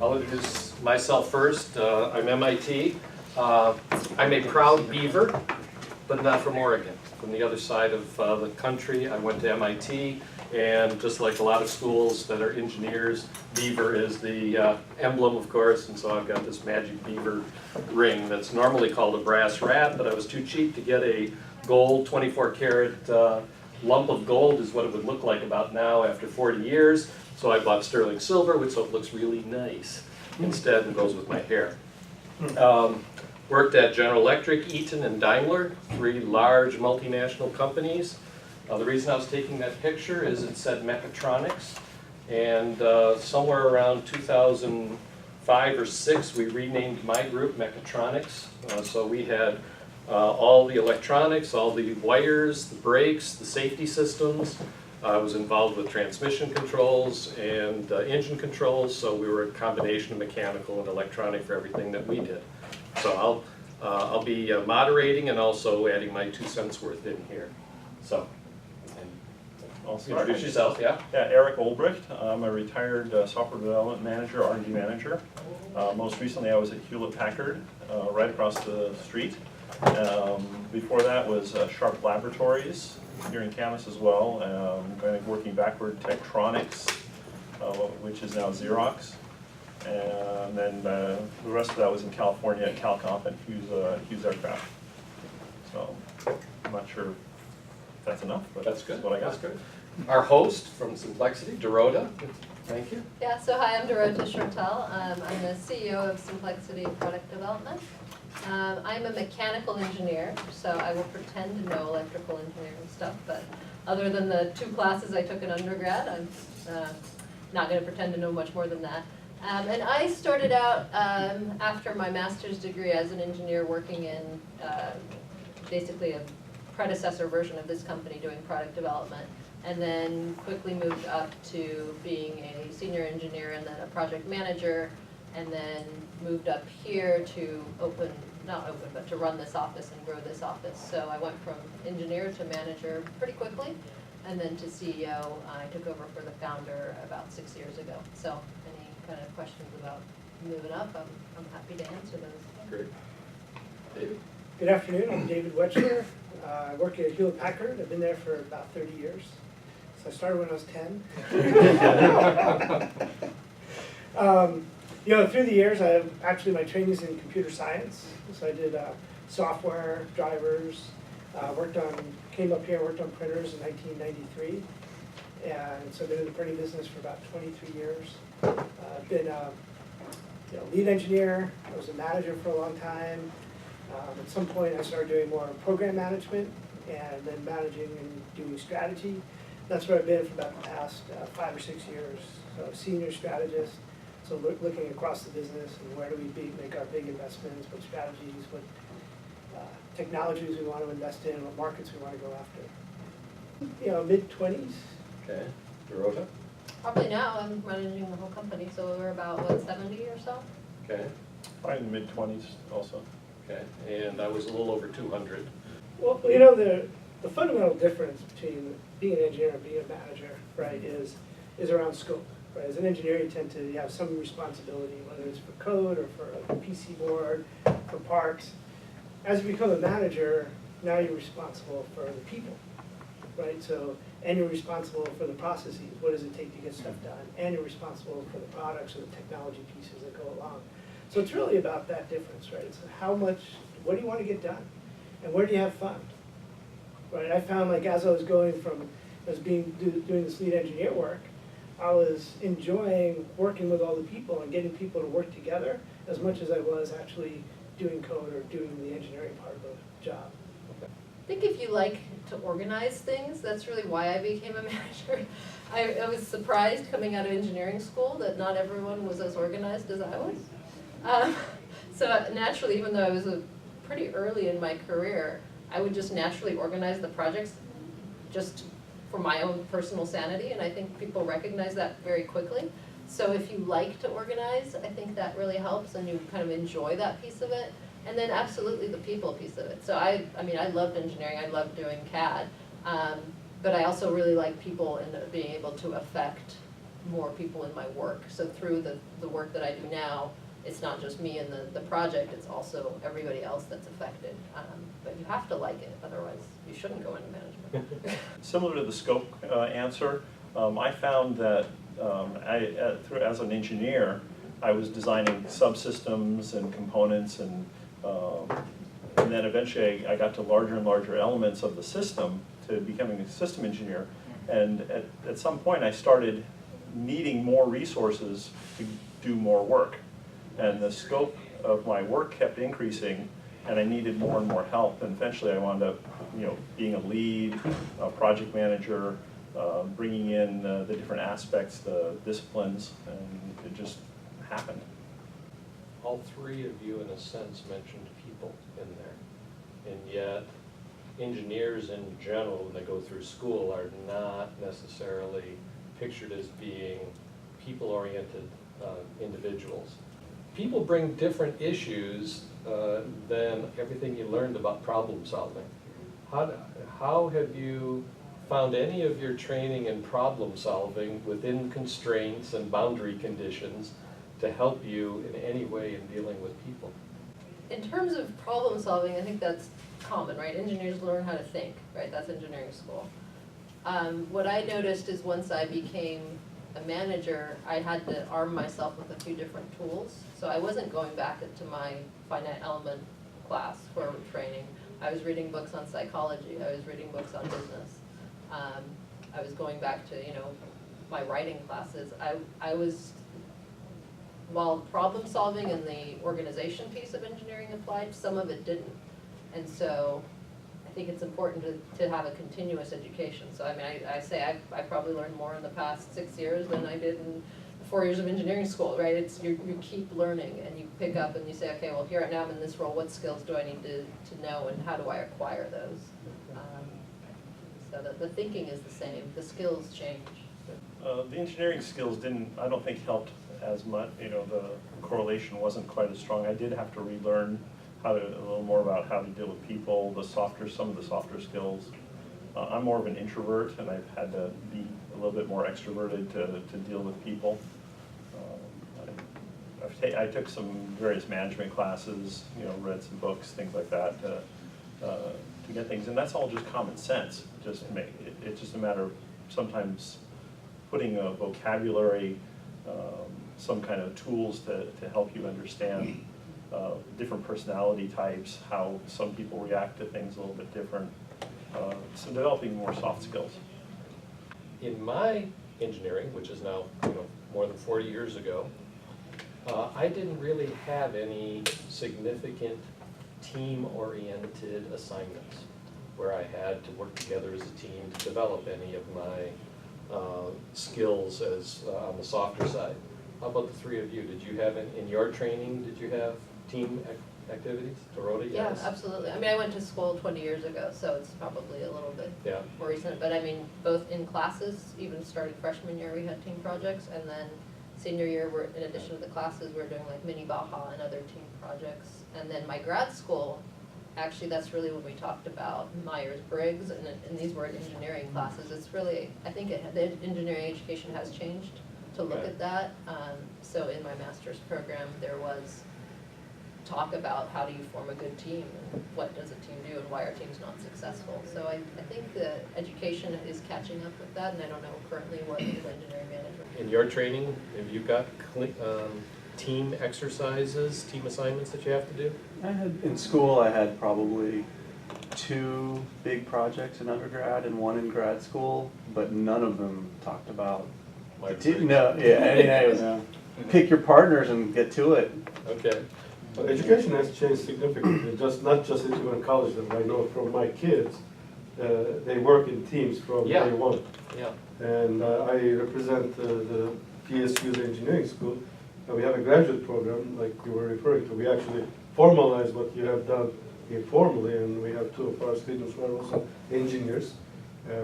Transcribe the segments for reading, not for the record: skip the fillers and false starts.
I'll introduce myself first. I'm MIT. I'm a proud Beaver, but not from Oregon. From the other side of the country. I went to MIT, and just like a lot of schools that are engineers, Beaver is the emblem, of course, and so I've got this magic beaver ring that's normally called a brass rat, but I was too cheap to get a gold 24-karat lump of gold is what it would look like about now after 40 years. So I bought sterling silver, which so it looks really nice instead and goes with my hair. Worked at General Electric, Eaton, and Daimler, 3 large multinational companies. The reason I was taking that picture is it said mechatronics, and somewhere around 2005 or 6 we renamed my group Mechatronics. So we had all the electronics, all the wires, the brakes, the safety systems. I was involved with transmission controls and engine controls, so we were a combination of mechanical and electronic for everything that we did. So I'll be moderating and also adding my 2 cents worth in here. So, introduce yourself, yeah? Yeah, Eric Olbricht. I'm a retired software development manager, R&D manager. Most recently I was at Hewlett-Packard, right across the street. Before that was Sharp Laboratories here in campus as well. Kind of working backward, Tektronix, which is now Xerox. And then the rest of that was in California at CalComp and Hughes Aircraft. So I'm not sure if that's enough, but that's good. That's what I got. That's good. Our host from Simplexity, Dorota. Thank you. Yeah, so hi, I'm Dorota Shortell. I'm the CEO of Simplexity Product Development. I'm a mechanical engineer, so I will pretend to know electrical engineering stuff, but other than the 2 classes I took in undergrad, I'm not going to pretend to know much more than that. And I started out after my master's degree as an engineer working in basically a predecessor version of this company doing product development, and then quickly moved up to being a senior engineer and then a project manager, and then moved up here to to run this office and grow this office. So I went from engineer to manager pretty quickly, and then to CEO. I took over for the founder about 6 years ago. So any kind of questions about moving up, I'm happy to answer those. Great. David? Good afternoon, I'm David Wetchler. I work at Hewlett-Packard. I've been there for about 30 years. So I started when I was 10. Through the years, my training is in computer science. So I did software, drivers, came up here and worked on printers in 1993. And so I've been in the printing business for about 23 years. I've been lead engineer. I was a manager for a long time. At some point, I started doing more program management and then managing and doing strategy. That's where I've been for about the past 5 or 6 years. So senior strategist, so looking across the business and where do we make our big investments, what strategies, what technologies we want to invest in, what markets we want to go after. Mid-20s. Okay. Dorota? Probably now I'm managing the whole company, so we're about, 70 or so? Okay. Probably in the mid-20s also. Okay. And I was a little over 200. Well, the fundamental difference between being an engineer and being a manager, right, is around scope. Right? As an engineer, you tend to have some responsibility, whether it's for code or for a PC board, for parts. As you become a manager, now you're responsible for the people, right? So, and you're responsible for the processes. What does it take to get stuff done? And you're responsible for the products or the technology pieces that go along. So it's really about that difference, right? It's what do you want to get done? And where do you have fun? Right? I found as I was going from doing this lead engineer work, I was enjoying working with all the people and getting people to work together as much as I was actually doing code or doing the engineering part of the job. I think if you like to organize things, that's really why I became a manager. I was surprised coming out of engineering school that not everyone was as organized as I was. So naturally, even though I was pretty early in my career, I would just naturally organize the projects just for my own personal sanity, and I think people recognize that very quickly. So if you like to organize, I think that really helps and you kind of enjoy that piece of it. And then absolutely the people piece of it. So I loved engineering, I loved doing CAD, but I also really like people and being able to affect more people in my work. So through the work that I do now, it's not just me and the project, it's also everybody else that's affected. But you have to like it, otherwise you shouldn't go into management. Similar to the scope answer, I found that as an engineer, I was designing subsystems and components, and then eventually I got to larger and larger elements of the system to becoming a system engineer. And at some point I started needing more resources to do more work. And the scope of my work kept increasing, and I needed more and more help. And eventually I wound up, being a lead, a project manager, bringing in the different aspects, the disciplines, and it just happened. All three of you, in a sense, mentioned people in there. And yet, engineers in general, when they go through school, are not necessarily pictured as being people-oriented individuals. People bring different issues than everything you learned about problem solving. How have you found any of your training in problem solving within constraints and boundary conditions to help you in any way in dealing with people? In terms of problem solving, I think that's common, right? Engineers learn how to think, right? That's engineering school. What I noticed is once I became a manager, I had to arm myself with a few different tools. So I wasn't going back into my finite element class for training. I was reading books on psychology. I was reading books on business. I was going back to, my writing classes. I was, while problem solving and the organization piece of engineering applied, some of it didn't. And so I think it's important to have a continuous education. So I mean, I say I probably learned more in the past 6 years than I did in 4 years of engineering school, right? It's you keep learning and you pick up and you say, okay, well here now I'm in this role, what skills do I need to know and how do I acquire those? So the thinking is the same, the skills change. The engineering skills I don't think helped as much, the correlation wasn't quite as strong. I did have to relearn a little more about how to deal with people, some of the softer skills. I'm more of an introvert, and I've had to be a little bit more extroverted to deal with people. I took some various management classes, read some books, things like that, to get things, and that's all just common sense. It's just a matter of sometimes putting a vocabulary, some kind of tools to help you understand different personality types, how some people react to things a little bit different. So developing more soft skills. In my engineering, which is now more than 40 years ago, I didn't really have any significant team-oriented assignments where I had to work together as a team to develop any of my skills as on the softer side. How about the three of you? Did you have, in your training, did you have team activities? Dorota, yes? Yeah, absolutely. I mean, I went to school 20 years ago, so it's probably a little bit more recent. But I mean, both in classes, even starting freshman year, we had team projects, and then senior year, in addition to the classes, we're doing like mini Baja and other team projects. And then my grad school, actually, that's really when we talked about Myers-Briggs, and these were engineering classes. It's really, I think the engineering education has changed to look at that. So in my master's program, there was talk about how do you form a good team, and what does a team do, and why are teams not successful. So I think the education is catching up with that, and I don't know currently what is engineering management. In your training, have you got team exercises, team assignments that you have to do? In school, I had probably 2 big projects in undergrad and 1 in grad school, but none of them talked about. Pick your partners and get to it. Okay. Well, education has changed significantly, not just even college. I know from my kids, they work in teams from day one. Yeah. And I represent the PSU's engineering school, and we have a graduate program, like you were referring to. We actually formalize what you have done informally, and we have 2 of our students who are also engineers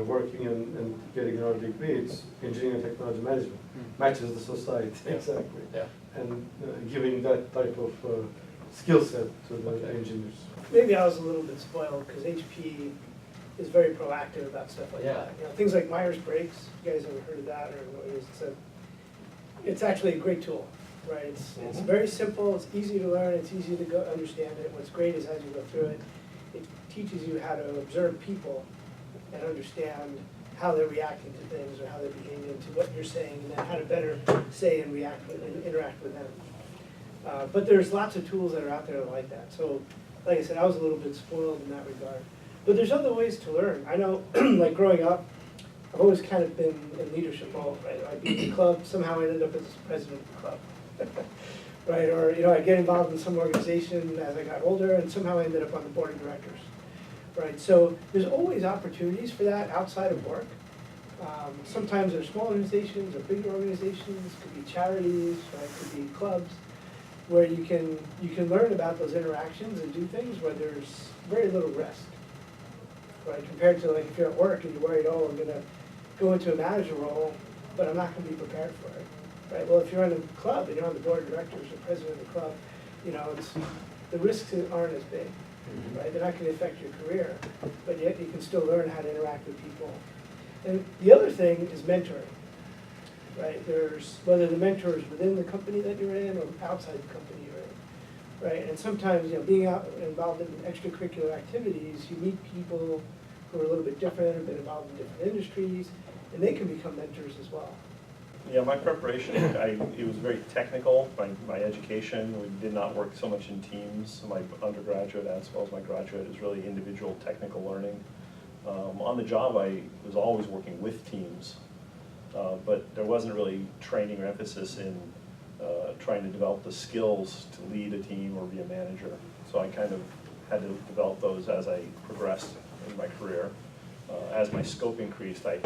working and getting our degree. It's engineering and technology management. Matches the society, exactly. Yeah. And giving that type of skill set to the engineers. Maybe I was a little bit spoiled because HP is very proactive about stuff like that. Things like Myers-Briggs, you guys ever heard of that or know what it is? It's it's actually a great tool, right? It's very simple, it's easy to learn, it's easy to go understand it. What's great is as you go through it, it teaches you how to observe people and understand how they're reacting to things or how they're behaving to what you're saying, and then how to better say and react with, and interact with them. But there's lots of tools that are out there like that. So, like I said, I was a little bit spoiled in that regard. But there's other ways to learn. I know, like growing up, I've always kind of been in leadership role, right? I'd be in the club, somehow I ended up as president of the club. Right, or I'd get involved in some organization as I got older, and somehow I ended up on the board of directors. Right, so there's always opportunities for that outside of work. Sometimes there's small organizations or bigger organizations, could be charities, right, could be clubs, where you can learn about those interactions and do things where there's very little risk. Right, compared to like if you're at work and you're worried, oh, I'm gonna go into a manager role, but I'm not gonna be prepared for it. Right, well, if you're on a club and you're on the board of directors or president of the club, the risks aren't as big. Right, they're not gonna affect your career, but yet you can still learn how to interact with people. And the other thing is mentoring. Right, there's, whether the mentor is within the company that you're in or outside the company you're in. Right, and sometimes, being involved in extracurricular activities, you meet people who are a little bit different, have been involved in different industries, and they can become mentors as well. Yeah, my preparation, it was very technical. My education, we did not work so much in teams. My undergraduate as well as my graduate is really individual technical learning. On the job, I was always working with teams, but there wasn't really training or emphasis in trying to develop the skills to lead a team or be a manager. So I kind of had to develop those as I progressed in my career. As my scope increased, I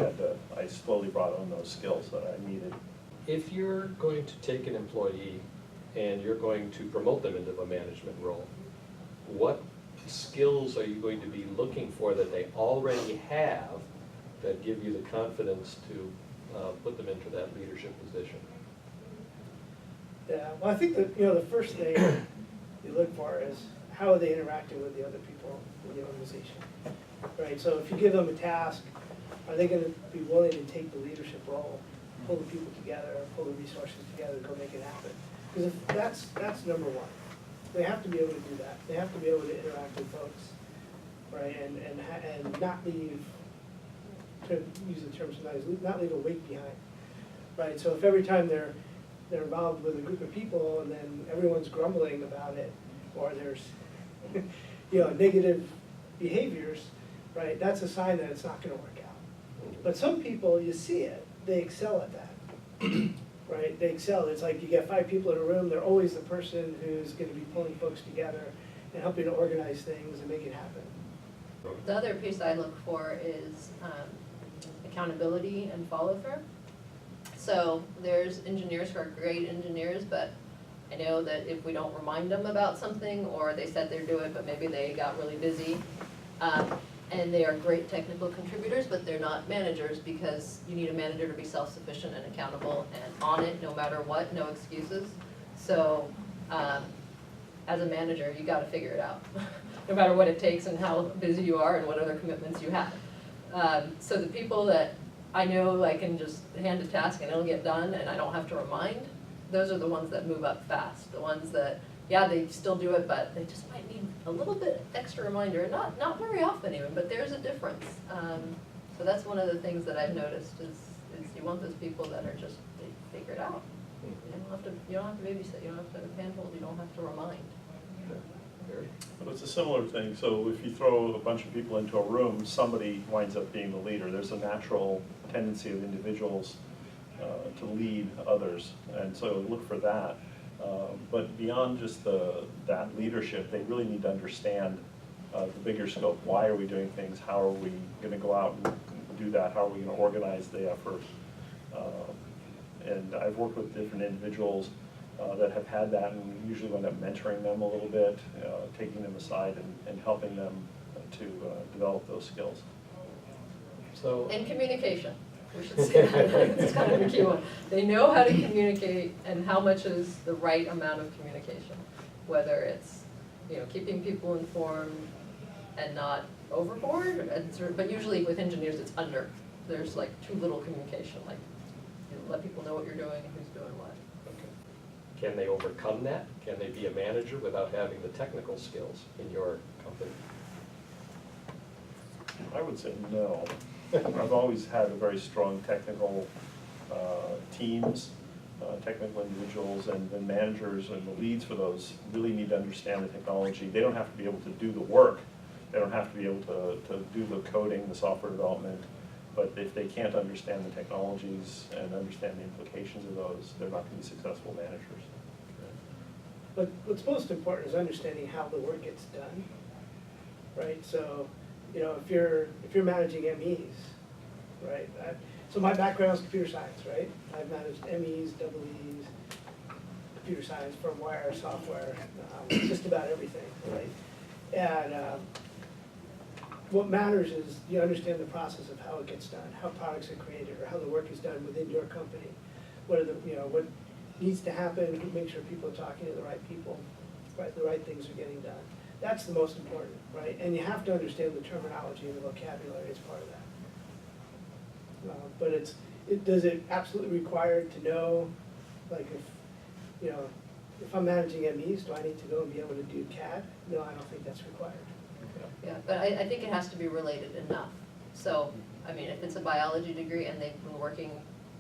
slowly brought on those skills that I needed. If you're going to take an employee and you're going to promote them into a management role, what skills are you going to be looking for that they already have that give you the confidence to put them into that leadership position? Yeah, well, I think that, the first thing you look for is how are they interacting with the other people in the organization, right? So if you give them a task, are they gonna be willing to take the leadership role, pull the people together, pull the resources together, go make it happen? Because if that's number one. They have to be able to do that. They have to be able to interact with folks, right? And not leave, to use the term sometimes, not leave a weight behind, right? So if every time they're involved with a group of people and then everyone's grumbling about it, or there's negative behaviors, right, that's a sign that it's not gonna work out. But some people, you see it, they excel at that, right? They excel. It's like you get 5 people in a room, they're always the person who's gonna be pulling folks together and helping to organize things and make it happen. The other piece I look for is accountability and follow-through. So there's engineers who are great engineers, but I know that if we don't remind them about something, or they said they'd do it, but maybe they got really busy, and they are great technical contributors, but they're not managers, because you need a manager to be self-sufficient and accountable and on it no matter what, no excuses. So as a manager, you gotta figure it out, no matter what it takes and how busy you are and what other commitments you have. So the people that I know I can just hand a task and it'll get done and I don't have to remind, those are the ones that move up fast. The ones that, yeah, they still do it, but they just might need a little bit extra reminder. Not very often even, but there's a difference. So that's one of the things that I've noticed is you want those people that are just, they figure it out. You don't have to babysit, you don't have to handhold, you don't have to remind. But it's a similar thing. So if you throw a bunch of people into a room, somebody winds up being the leader. There's a natural tendency of individuals to lead others, and so look for that. But beyond just that leadership, they really need to understand the bigger scope. Why are we doing things? How are we going to go out and do that? How are we going to organize the effort? And I've worked with different individuals that have had that, and we usually wind up mentoring them a little bit, taking them aside and helping them to develop those skills. So, And communication, we should say that, it's kind of a key one. They know how to communicate and how much is the right amount of communication. Whether it's, keeping people informed and not overboard, but usually with engineers it's under. There's like too little communication, like let people know what you're doing and who's doing what. Can they overcome that? Can they be a manager without having the technical skills in your company? I would say no. I've always had a very strong technical teams, technical individuals, and the managers and the leads for those really need to understand the technology. They don't have to be able to do the work. They don't have to be able to do the coding, the software development, but if they can't understand the technologies and understand the implications of those, they're not going to be successful managers. But what's most important is understanding how the work gets done, right? So, you know, if you're managing MEs, right? So my background is computer science, right? I've managed MEs, double E's, computer science, firmware, software, just about everything, right? And what matters is you understand the process of how it gets done, how products are created, or how the work is done within your company. What are the, you know, what needs to happen, make sure people are talking to the right people, right, the right things are getting done. That's the most important, right? And you have to understand the terminology and the vocabulary as part of that. But does it absolutely require to know, like if I'm managing MEs, do I need to go and be able to do CAD? No, I don't think that's required. Yeah, but I think it has to be related enough. So, I mean, if it's a biology degree and they've been working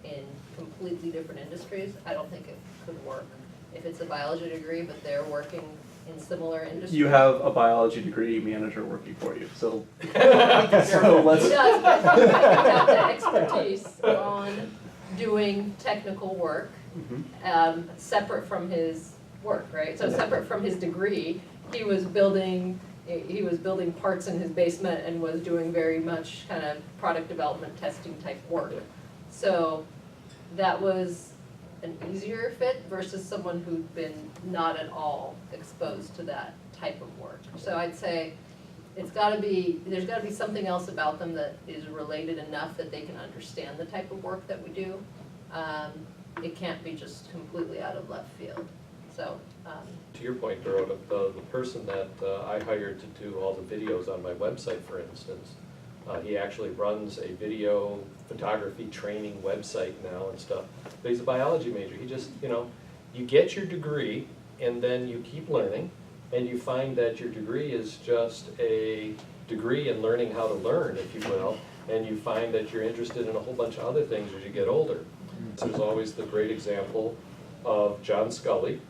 in completely different industries, I don't think it could work. If it's a biology degree, but they're working in similar industries. You have a biology degree manager working for you, so. So It let's. does, but he might have the expertise on doing technical work, separate from his work, right? So separate from his degree, he was building parts in his basement and was doing very much kind of product development, testing type work. So that was an easier fit versus someone who'd been not at all exposed to that type of work. So I'd say there's gotta be something else about them that is related enough that they can understand the type of work that we do. It can't be just completely out of left field. So. To your point, Dorota, the person that I hired to do all the videos on my website, for instance, he actually runs a video photography training website now and stuff. But he's a biology major. He just, you get your degree and then you keep learning and you find that your degree is just a degree in learning how to learn, if you will, and you find that you're interested in a whole bunch of other things as you get older. There's always the great example of John Scully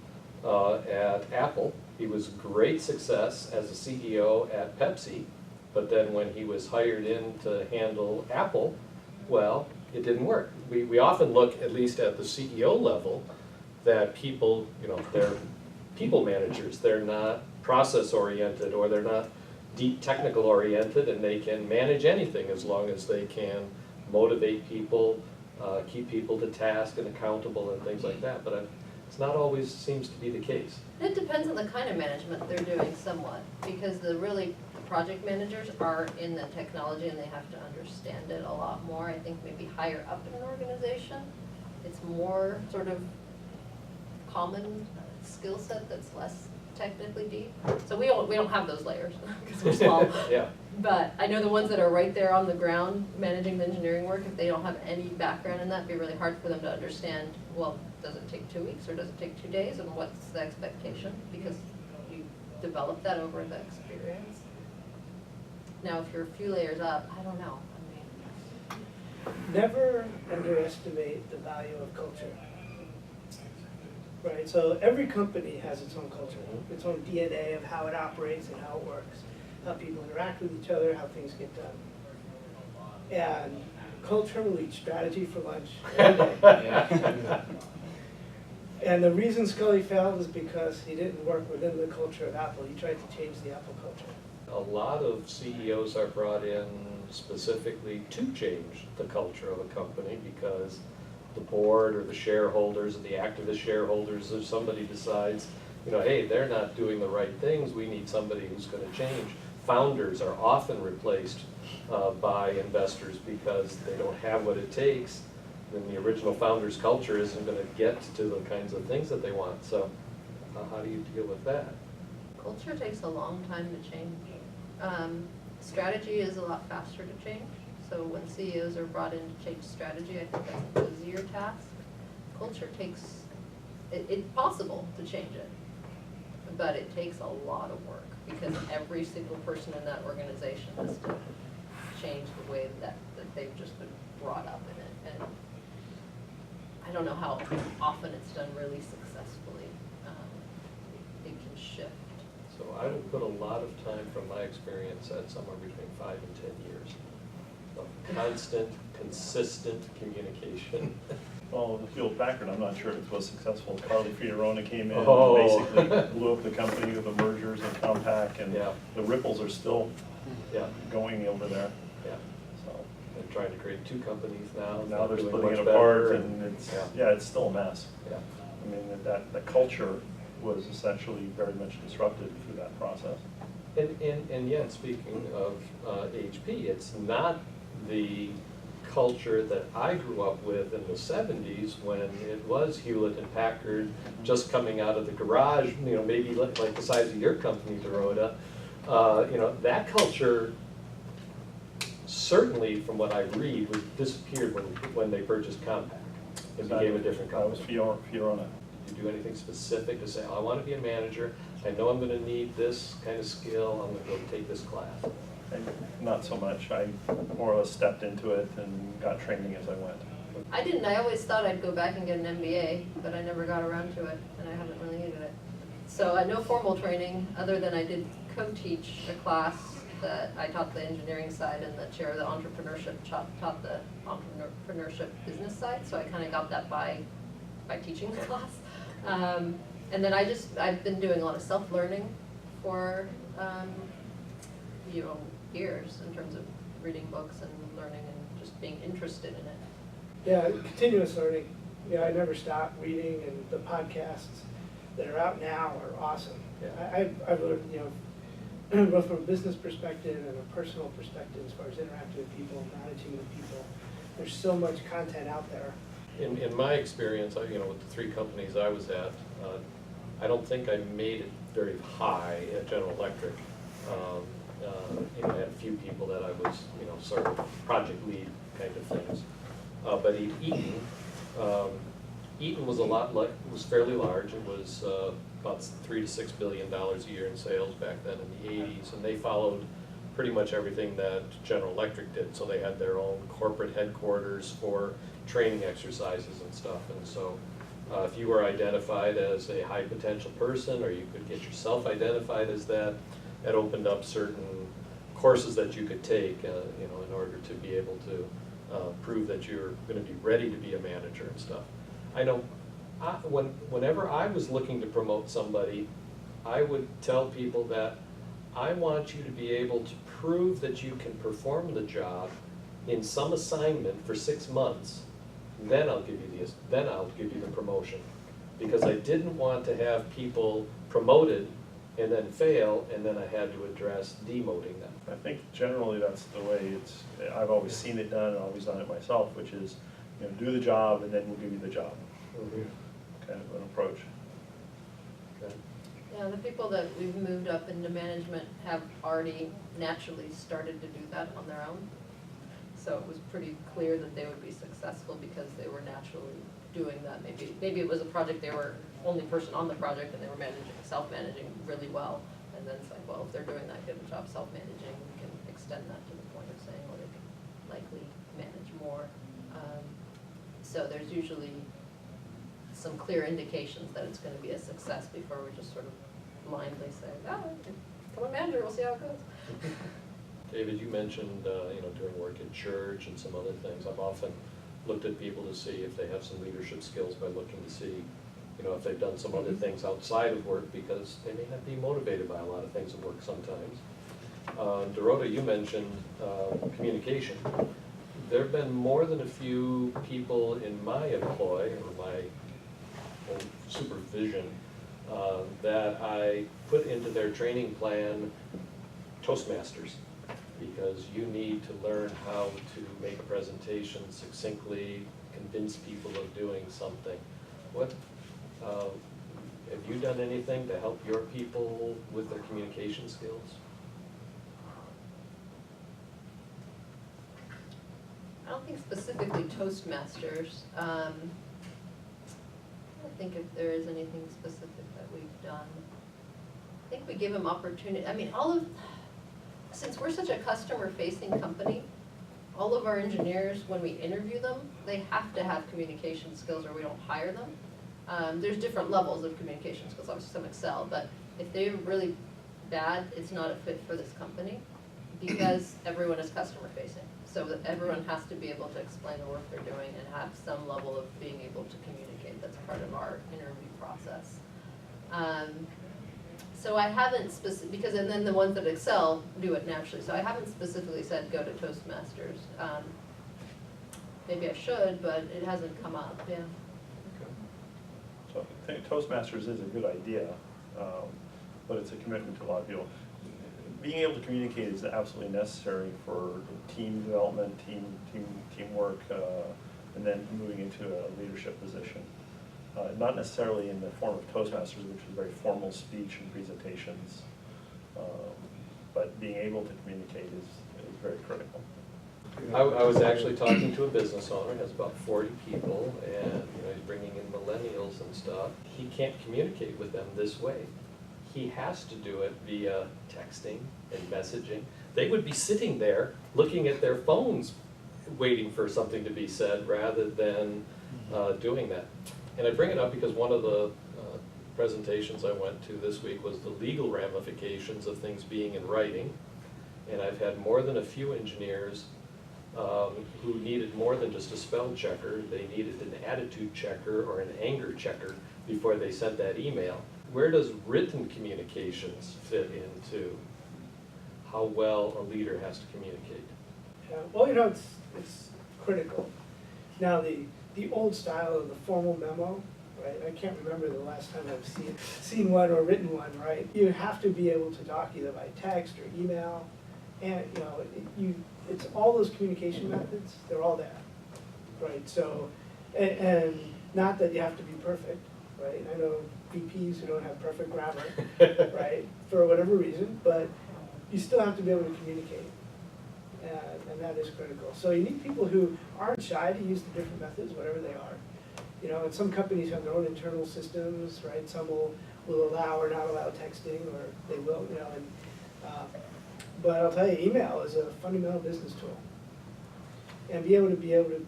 at Apple. He was a great success as a CEO at Pepsi, but then when he was hired in to handle Apple, well, it didn't work. We often look, at least at the CEO level, that people, they're people managers. They're not process oriented or they're not deep technical oriented, and they can manage anything as long as they can motivate people, keep people to task and accountable and things like that. But it's not always seems to be the case. It depends on the kind of management they're doing somewhat, because the really project managers are in the technology and they have to understand it a lot more. I think maybe higher up in an organization, it's more sort of common skill set that's less technically deep. So we don't have those layers because we're small. Yeah. But I know the ones that are right there on the ground managing the engineering work, if they don't have any background in that, it'd be really hard for them to understand, well, does it take 2 weeks or does it take 2 days, and what's the expectation? Because you develop that over the experience. Now, if you're a few layers up, I don't know. Never underestimate the value of culture. Right, so every company has its own culture, its own DNA of how it operates and how it works, how people interact with each other, how things get done. And culture will eat strategy for lunch every day. Yeah. And the reason Scully failed is because he didn't work within the culture of Apple. He tried to change the Apple culture. A lot of CEOs are brought in specifically to change the culture of a company because the board or the shareholders or the activist shareholders, if somebody decides, hey, they're not doing the right things, we need somebody who's going to change. Founders are often replaced by investors because they don't have what it takes, then the original founder's culture isn't going to get to the kinds of things that they want. So how do you deal with that? Culture takes a long time to change. Strategy is a lot faster to change. So when CEOs are brought in to change strategy, I think that's an easier task. Culture takes, it's possible to change it, but it takes a lot of work because every single person in that organization has to change the way that they've just been brought up in it. And I don't know how often it's done really successfully. It can shift. So I would put a lot of time from my experience at somewhere between 5 and 10 years of constant, consistent communication. Well, the Hewlett Packard, I'm not sure it was successful. Carly Fiorona came in Oh. and basically blew up the company with the mergers and Compaq, and Yeah. the ripples are still Yeah, going over there. yeah. So They're trying to create 2 companies now. now they're doing splitting much it better, apart, and it's, Yeah, yeah, it's still a mess. yeah. I mean, the culture was essentially very much disrupted through that process. And yet, speaking of HP, it's not the culture that I grew up with in the 70s when it was Hewlett and Packard just coming out of the garage, you know, maybe like the size of your company, Dorota. You know, that culture certainly, from what I read, disappeared when they purchased Compaq. It became a different That was company. Fiorona. Did you do anything specific to say, oh, I want to be a manager, I know I'm going to need this kind of skill, I'm going to go take this class? Not so much. I more or less stepped into it and got training as I went. I didn't, I always thought I'd go back and get an MBA, but I never got around to it, and I haven't really needed it. So no formal training, other than I did co-teach a class that I taught the engineering side, and the chair of the entrepreneurship taught the entrepreneurship business side, so I kind of got that by teaching the class. And then I've been doing a lot of self-learning for, years in terms of reading books and learning and just being interested in it. Yeah, continuous learning. Yeah, I never stop reading, and the podcasts that are out now are awesome. Yeah. I've learned, both from a business perspective and a personal perspective as far as interacting with people, managing with people. There's so much content out there. In my experience, with the 3 companies I was at, I don't think I made it very high at General Electric. I had a few people that I was, sort of project lead kind of things. But Eaton was was fairly large. It was about $3 to $6 billion a year in sales back then in the 80s, and they followed pretty much everything that General Electric did. So they had their own corporate headquarters for training exercises and stuff. And so if you were identified as a high potential person, or you could get yourself identified as that, it opened up certain courses that you could take, in order to be able to prove that you're going to be ready to be a manager and stuff. I know whenever I was looking to promote somebody, I would tell people that I want you to be able to prove that you can perform the job in some assignment for 6 months. Then I'll give you the promotion, because I didn't want to have people promoted and then fail, and then I had to address demoting them. I think generally that's the way I've always seen it done and always done it myself, which is, do the job and then we'll give you the job, kind of an approach. Okay. Yeah, the people that we've moved up into management have already naturally started to do that on their own. So it was pretty clear that they would be successful because they were naturally doing that. Maybe it was a project, they were only person on the project and they were self-managing really well. And then it's like, well, if they're doing that good a job self-managing, we can extend that to the point of saying, well, they can likely manage more. So there's usually some clear indications that it's going to be a success before we just sort of blindly say, become a manager, we'll see how it goes. David, you mentioned, doing work at church and some other things. I've often looked at people to see if they have some leadership skills by looking to see, if they've done some other things outside of work, because they may not be motivated by a lot of things at work sometimes. Dorota, you mentioned communication. There have been more than a few people in my employ, or my supervision, that I put into their training plan Toastmasters, because you need to learn how to make a presentation succinctly, convince people of doing something. Have you done anything to help your people with their communication skills? don't think specifically Toastmasters. I don't think if there is anything specific that we've done. I think we give them opportunity, I mean, since we're such a customer-facing company, all of our engineers, when we interview them, they have to have communication skills or we don't hire them. There's different levels of communication skills, obviously some excel, but if they're really bad, it's not a fit for this company because everyone is customer-facing. So that everyone has to be able to explain the work they're doing and have some level of being able to communicate. That's part of our interview process. So I haven't because and then the ones that excel do it naturally. So I haven't specifically said go to Toastmasters. Maybe I should, but it hasn't come up, yeah. So I think Toastmasters is a good idea, but it's a commitment to a lot of people. Being able to communicate is absolutely necessary for team development, teamwork, and then moving into a leadership position. Not necessarily in the form of Toastmasters, which is very formal speech and presentations, but being able to communicate is very critical. I was actually talking to a business owner, has about 40 people, and he's bringing in millennials and stuff. He can't communicate with them this way. He has to do it via texting and messaging. They would be sitting there looking at their phones waiting for something to be said rather than doing that. And I bring it up because one of the presentations I went to this week was the legal ramifications of things being in writing. And I've had more than a few engineers who needed more than just a spell checker. They needed an attitude checker or an anger checker before they sent that email. Where does written communications fit into how well a leader has to communicate? Yeah, well, it's critical. Now, the old style of the formal memo, right? I can't remember the last time I've seen one or written one, right? You have to be able to talk either by text or email, and it's all those communication methods. They're all there, right? So, and not that you have to be perfect, right? I know VPs who don't have perfect grammar, right? For whatever reason, but you still have to be able to communicate. And that is critical. So you need people who aren't shy to use the different methods, whatever they are. And some companies have their own internal systems, right? Some will allow or not allow texting, or they will, but I'll tell you, email is a fundamental business tool. And be able to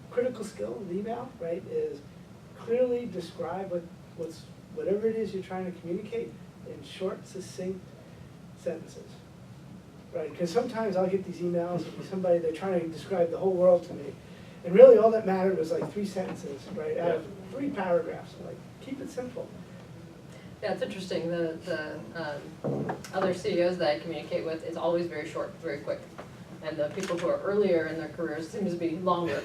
critical skill of email, right, is clearly describe whatever it is you're trying to communicate in short, succinct sentences. Right, because sometimes I'll get these emails from they're trying to describe the whole world to me. And really all that mattered was like 3 sentences, right, out of 3 paragraphs. I'm like, keep it simple. Yeah, it's interesting, the other CEOs that I communicate with, it's always very short, very quick. And the people who are earlier in their careers seems to be longer.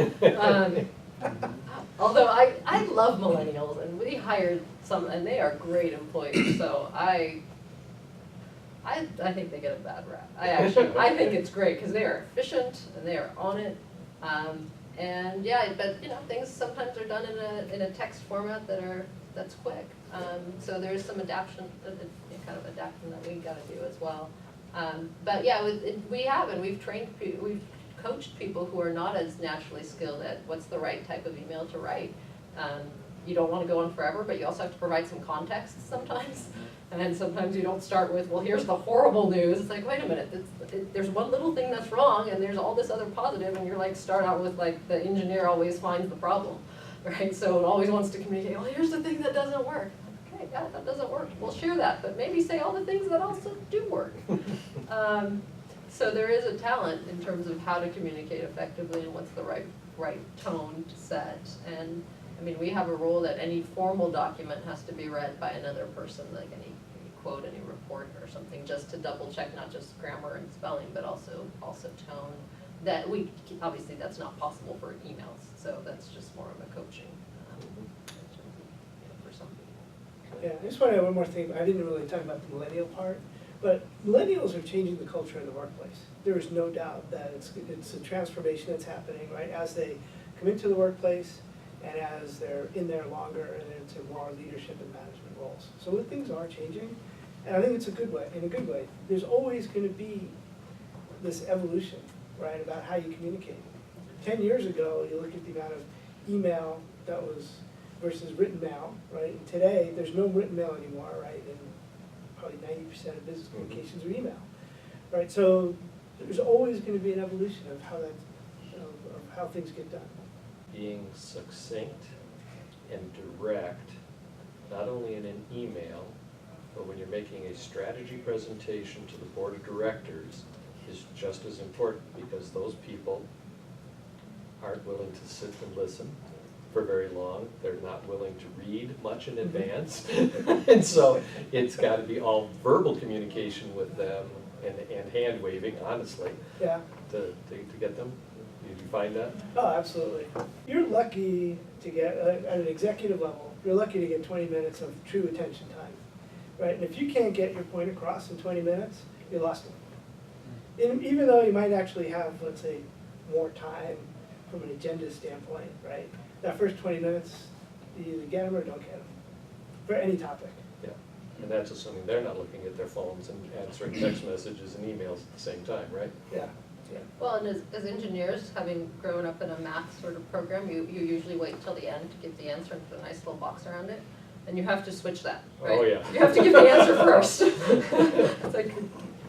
Although I love millennials, and we hired some, and they are great employees, so I think they get a bad rap. I think it's great because they are efficient and they are on it. And yeah, but things sometimes are done in a text format that's quick. So there's some adaptation that we got to do as well. But yeah, we've trained we've coached people who are not as naturally skilled at what's the right type of email to write. You don't want to go on forever, but you also have to provide some context sometimes. And then sometimes you don't start with, well, here's the horrible news. It's like, wait a minute, there's one little thing that's wrong and there's all this other positive, and you're like, start out with like, the engineer always finds the problem, right? So it always wants to communicate, well, here's the thing that doesn't work. Okay, yeah, that doesn't work. We'll share that, but maybe say all the things that also do work. So there is a talent in terms of how to communicate effectively and what's the right tone to set. And I mean, we have a rule that any formal document has to be read by another person, like any quote, any report or something, just to double check not just grammar and spelling, but also tone. That obviously that's not possible for emails, so that's just more of a coaching for some people. Yeah, I just want to add one more thing. I didn't really talk about the millennial part, but millennials are changing the culture in the workplace. There is no doubt that it's a transformation that's happening, right? As they come into the workplace and as they're in there longer and into more leadership and management roles. So things are changing, and I think it's in a good way. There's always going to be this evolution, right, about how you communicate. 10 years ago, you look at the amount of email that was versus written mail, right? And today, there's no written mail anymore, right? And probably 90% of business communications are email, right? So there's always going to be an evolution of how that, of how things get done. Being succinct and direct, not only in an email, but when you're making a strategy presentation to the board of directors, is just as important, because those people aren't willing to sit and listen for very long. They're not willing to read much in advance. And so it's got to be all verbal communication with them and hand waving, honestly, Yeah. to get them. Did you find that? Oh, absolutely. You're lucky to get, at an executive level, you're lucky to get 20 minutes of true attention time, right? And if you can't get your point across in 20 minutes, you lost it. And even though you might actually have, let's say, more time from an agenda standpoint, right? That first 20 minutes, you either get them or don't get them, for any topic. Yeah. And that's assuming they're not looking at their phones and answering text messages and emails at the same time, right? Yeah, yeah. Well, and as engineers, having grown up in a math sort of program, you usually wait till the end to give the answer and put a nice little box around it. And you have to switch that, right? Oh, yeah. You have to give the answer first. It's like,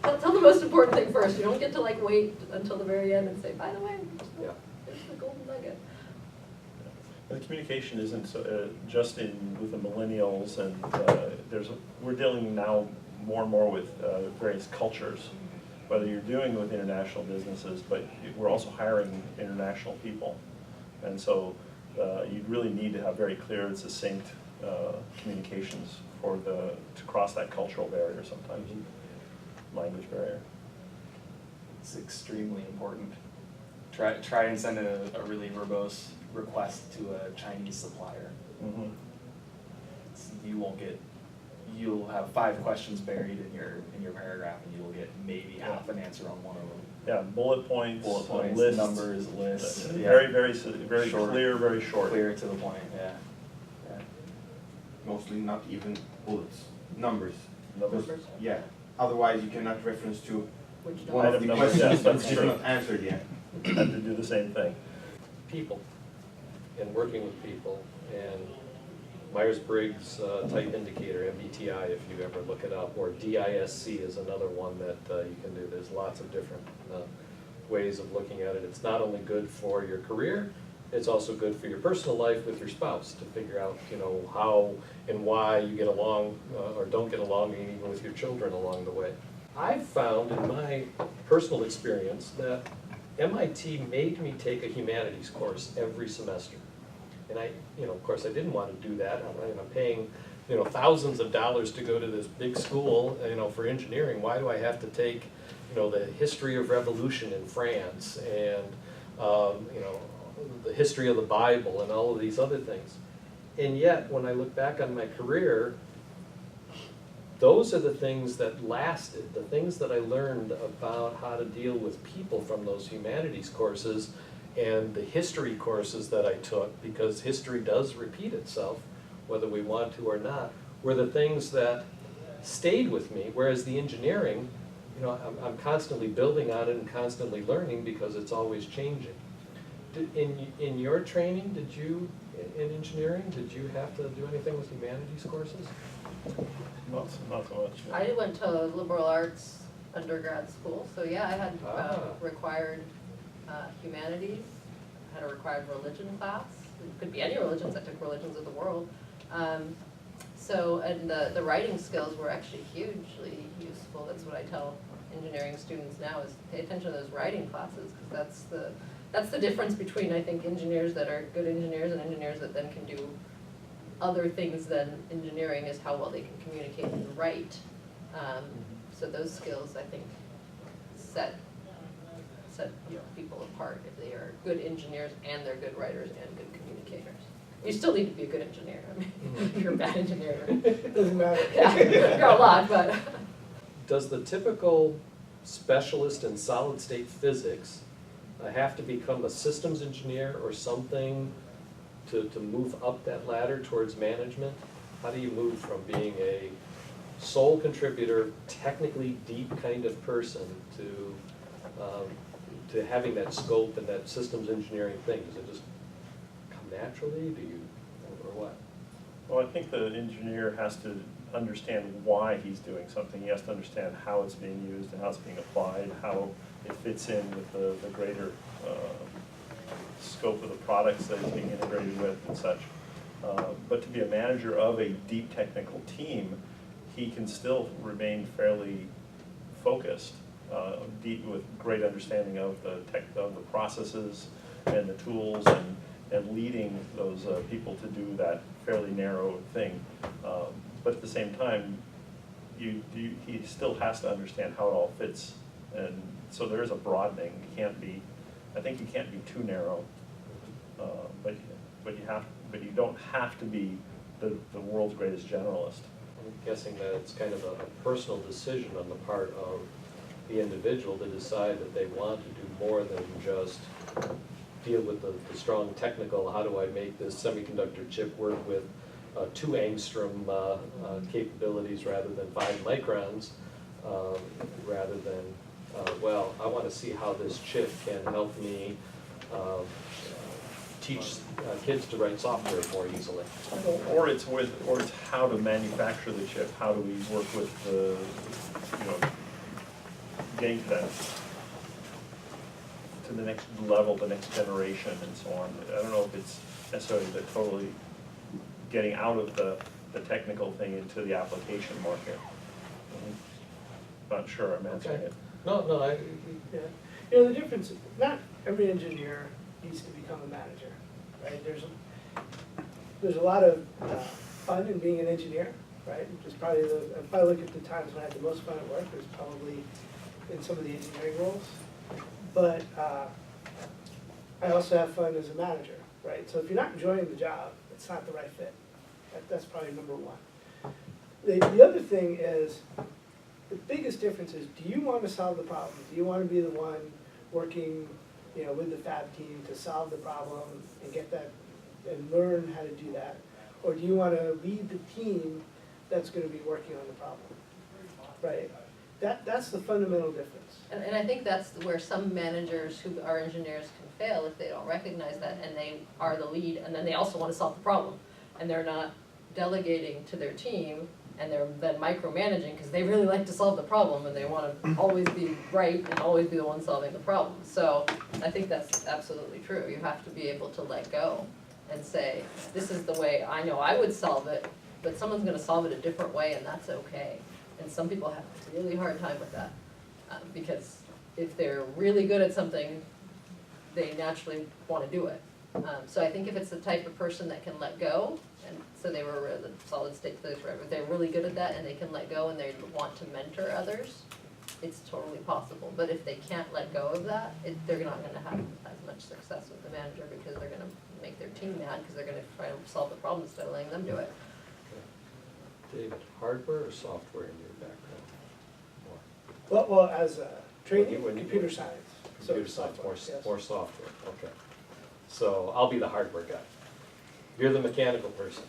tell the most important thing first. You don't get to like wait until the very end and say, by the way, Yeah. here's the golden nugget. The communication isn't so, just with the millennials, and we're dealing now more and more with various cultures, whether you're doing with international businesses, but we're also hiring international people. And so you really need to have very clear and succinct communications to cross that cultural barrier sometimes, language barrier. It's extremely important. Try and send a really verbose request to a Chinese supplier. Mm-hmm. You'll have 5 questions buried in your paragraph, and you'll get maybe half an answer on one of them. Yeah, bullet points, lists, numbers, lists. Yeah. Very Short. clear, very short. Clear to the point. Yeah. Mostly not even bullets, numbers. Numbers? Yeah, otherwise you cannot reference to Which one of the Item number, questions yes, that that's is true. not answered yet. Have to do the same thing. People and working with people, and Myers-Briggs type indicator, MBTI, if you ever look it up, or DISC is another one that you can do. There's lots of different ways of looking at it. It's not only good for your career, it's also good for your personal life with your spouse, to figure out, how and why you get along or don't get along, and even with your children along the way. I've found in my personal experience that MIT made me take a humanities course every semester. And of course, I didn't want to do that. I'm paying, thousands of dollars to go to this big school, for engineering. Why do I have to take, the history of revolution in France and, the history of the Bible and all of these other things? And yet, when I look back on my career, those are the things that lasted, the things that I learned about how to deal with people from those humanities courses and the history courses that I took, because history does repeat itself, whether we want to or not, were the things that stayed with me, whereas the engineering, I'm constantly building on it and constantly learning because it's always changing. In your training, in engineering, did you have to do anything with humanities courses? Not so much. I went to liberal arts undergrad school, so yeah, I had required humanities, I had a required religion class. It could be any religions, I took religions of the world. And the writing skills were actually hugely useful. That's what I tell engineering students now, is pay attention to those writing classes, because that's the difference between, I think, engineers that are good engineers and engineers that then can do other things than engineering, is how well they can communicate and write. So those skills, I think, set people apart, if they are good engineers and they're good writers and good communicators. You still need to be a good engineer. I mean, if you're a bad engineer, Doesn't matter. yeah, you're a lot, but. Does the typical specialist in solid state physics have to become a systems engineer or something to move up that ladder towards management? How do you move from being a sole contributor, technically deep kind of person to to having that scope and that systems engineering thing? Does it just come naturally, do you, or what? Well, I think the engineer has to understand why he's doing something. He has to understand how it's being used and how it's being applied, how it fits in with the greater scope of the products that it's being integrated with and such. But to be a manager of a deep technical team, he can still remain fairly focused, deep with great understanding of the processes and the tools and leading those people to do that fairly narrow thing. But at the same time, he still has to understand how it all fits, and so there is a broadening. I think you can't be too narrow, but you don't have to be the world's greatest generalist. I'm guessing that it's kind of a personal decision on the part of the individual to decide that they want to do more than just deal with the strong technical, how do I make this semiconductor chip work with 2 angstrom capabilities rather than 5 microns, rather than, well, I want to see how this chip can help me teach kids to write software more easily. Or it's how to manufacture the chip. How do we work with getting to the next level, the next generation, and so on. I don't know if it's necessarily the totally getting out of the technical thing into the application market. Not sure I'm answering it. No, Yeah. You know, the difference, not every engineer needs to become a manager, right? There's a lot of fun in being an engineer, right? Which is probably if I look at the times when I had the most fun at work, it was probably in some of the engineering roles. But I also have fun as a manager, right? So if you're not enjoying the job, it's not the right fit. That's probably number one. The other thing is, the biggest difference is, do you want to solve the problem? Do you want to be the one working, with the fab team to solve the problem and get that and learn how to do that? Or do you want to lead the team that's going to be working on the problem? Right? That's the fundamental difference. And I think that's where some managers who are engineers can fail if they don't recognize that and they are the lead and then they also want to solve the problem. And they're not delegating to their team and they're then micromanaging because they really like to solve the problem and they want to always be right and always be the one solving the problem. So I think that's absolutely true. You have to be able to let go and say, this is the way I know I would solve it, but someone's going to solve it a different way and that's okay. And some people have a really hard time with that because if they're really good at something, they naturally want to do it. So I think if it's the type of person that can let go, and so they were the solid state physics forever, they're really good at that and they can let go and they want to mentor others, it's totally possible. But if they can't let go of that, they're not going to have as much success with the manager because they're going to make their team mad because they're going to try to solve the problem instead of letting them do it. David, hardware or software in your background? Well, as a training, When you- computer science. So Computer science, yes. more software, okay. So I'll be the hardware guy. You're the mechanical person.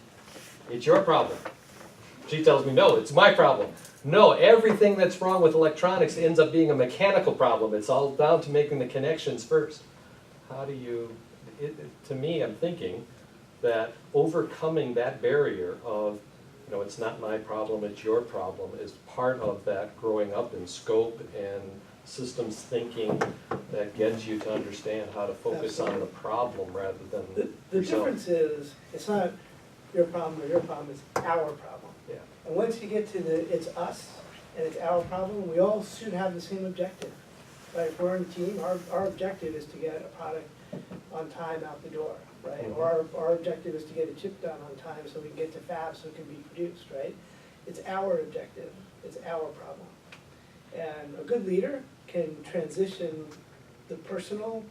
It's your problem. She tells me, no, it's my problem. No, everything that's wrong with electronics ends up being a mechanical problem. It's all down to making the connections first. How do you, to me, I'm thinking that overcoming that barrier of, it's not my problem, it's your problem, is part of that growing up in scope and systems thinking that gets you to understand how to focus on the problem rather than The yourself. difference is, it's not your problem or your problem, it's our problem. Yeah. And once you get to it's us and it's our problem, we all should have the same objective. Right? If we're in a team, our objective is to get a product on time out the door, right? Mhm. Or our objective is to get a chip done on time so we can get to fab so it can be produced, right? It's our objective, it's our problem. And a good leader can transition the personal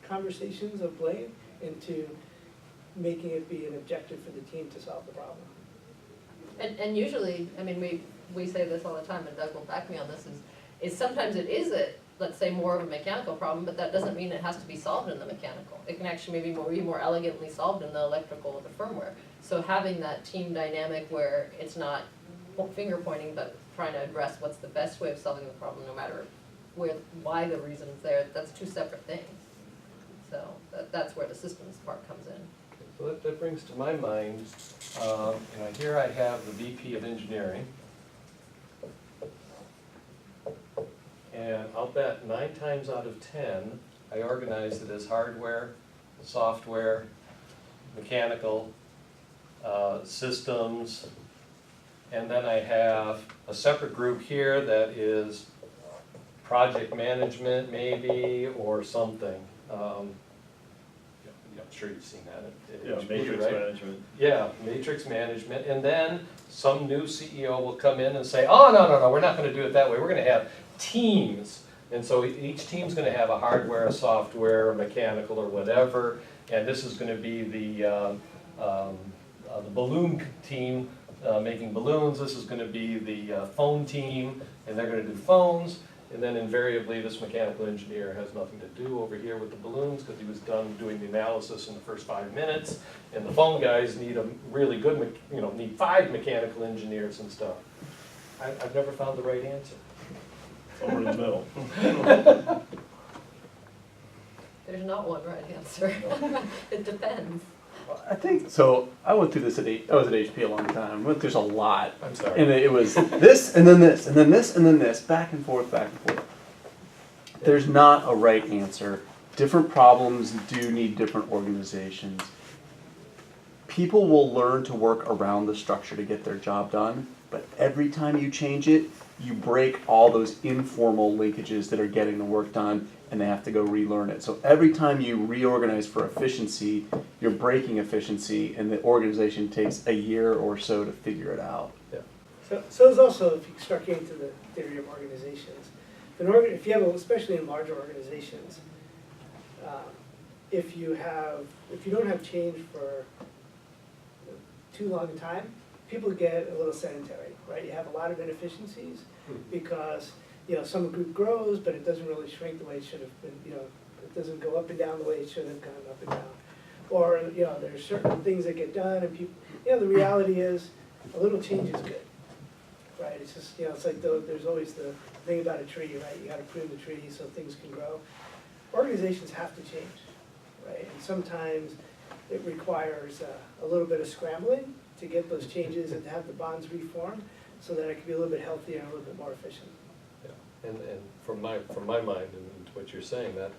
conversations of blame into making it be an objective for the team to solve the problem. And usually, I mean, we say this all the time, and Doug will back me on this, is sometimes it is let's say, more of a mechanical problem, but that doesn't mean it has to be solved in the mechanical. It can actually maybe be more elegantly solved in the electrical or the firmware. So having that team dynamic where it's not finger pointing, but trying to address what's the best way of solving the problem, no matter why the reason's there, that's two separate things. So that's where the systems part comes in. So that brings to my mind, here I have the VP of engineering. And I'll bet 9 times out of 10, I organized it as hardware, software, mechanical, systems, and then I have a separate group here that is project management maybe, or something. I'm sure you've seen that at Yeah, HP, matrix right? management. Yeah, matrix management, and then some new CEO will come in and say, oh, no, we're not gonna do it that way, we're gonna have teams. And so each team's gonna have a hardware, a software, a mechanical, or whatever, and this is gonna be the balloon team making balloons, this is gonna be the phone team, and they're gonna do phones. And then invariably, this mechanical engineer has nothing to do over here with the balloons because he was done doing the analysis in the first 5 minutes. And the phone guys need a really good, need 5 mechanical engineers and stuff. I've never found the right answer. Somewhere in the middle. There's not one right answer. It depends. I think, so I went through this I was at HP a long time, went through a lot. I'm sorry. And it was this, and then this, and then this, and then this, back and forth, back and forth. There's not a right answer. Different problems do need different organizations. People will learn to work around the structure to get their job done, but every time you change it, you break all those informal linkages that are getting the work done, and they have to go relearn it. So every time you reorganize for efficiency, you're breaking efficiency, and the organization takes a year or so to figure it out. Yeah. So there's also, if you start getting to the theory of organizations, if you have, especially in larger organizations, if you don't have change for too long a time, people get a little sedentary, right? You have a lot of inefficiencies because some group grows, but it doesn't really shrink the way it should have been. It doesn't go up and down the way it should have gone up and down. Or there's certain things that get done, and people. The reality is a little change is good, right? It's just it's like there's always the thing about a tree, right? You got to prune the tree so things can grow. Organizations have to change, right? And sometimes it requires a little bit of scrambling to get those changes and to have the bonds reform so that it can be a little bit healthier and a little bit more efficient. Yeah. And from my mind and what you're saying, that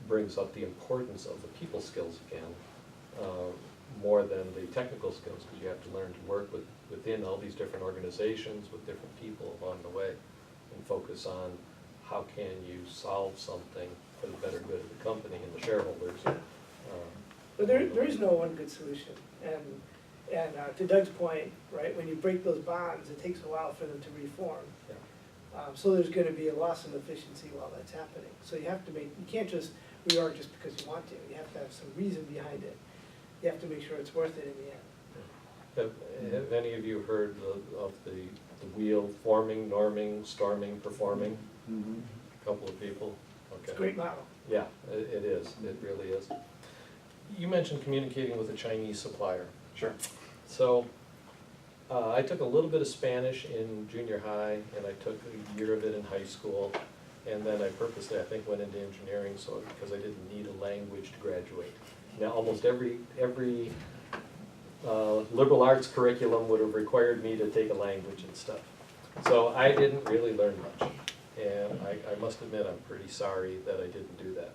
brings up the importance of the people skills again, more than the technical skills, because you have to learn to work within all these different organizations with different people along the way and focus on how can you solve something for the better good of the company and the shareholders. But there is no one good solution. And to Doug's point, right, when you break those bonds, it takes a while for them to reform. Yeah. So there's going to be a loss of efficiency while that's happening. So you can't just reorg just because you want to. You have to have some reason behind it. You have to make sure it's worth it in the end. Have any of you heard of the wheel forming, norming, storming, performing? Mm-hmm. A couple of people? Okay. It's a great model. Yeah, it is. It really is. You mentioned communicating with a Chinese supplier. Sure. So I took a little bit of Spanish in junior high, and I took a year of it in high school, and then I purposely, I think, went into engineering because I didn't need a language to graduate. Now, almost every liberal arts curriculum would have required me to take a language and stuff. So I didn't really learn much, and I must admit I'm pretty sorry that I didn't do that.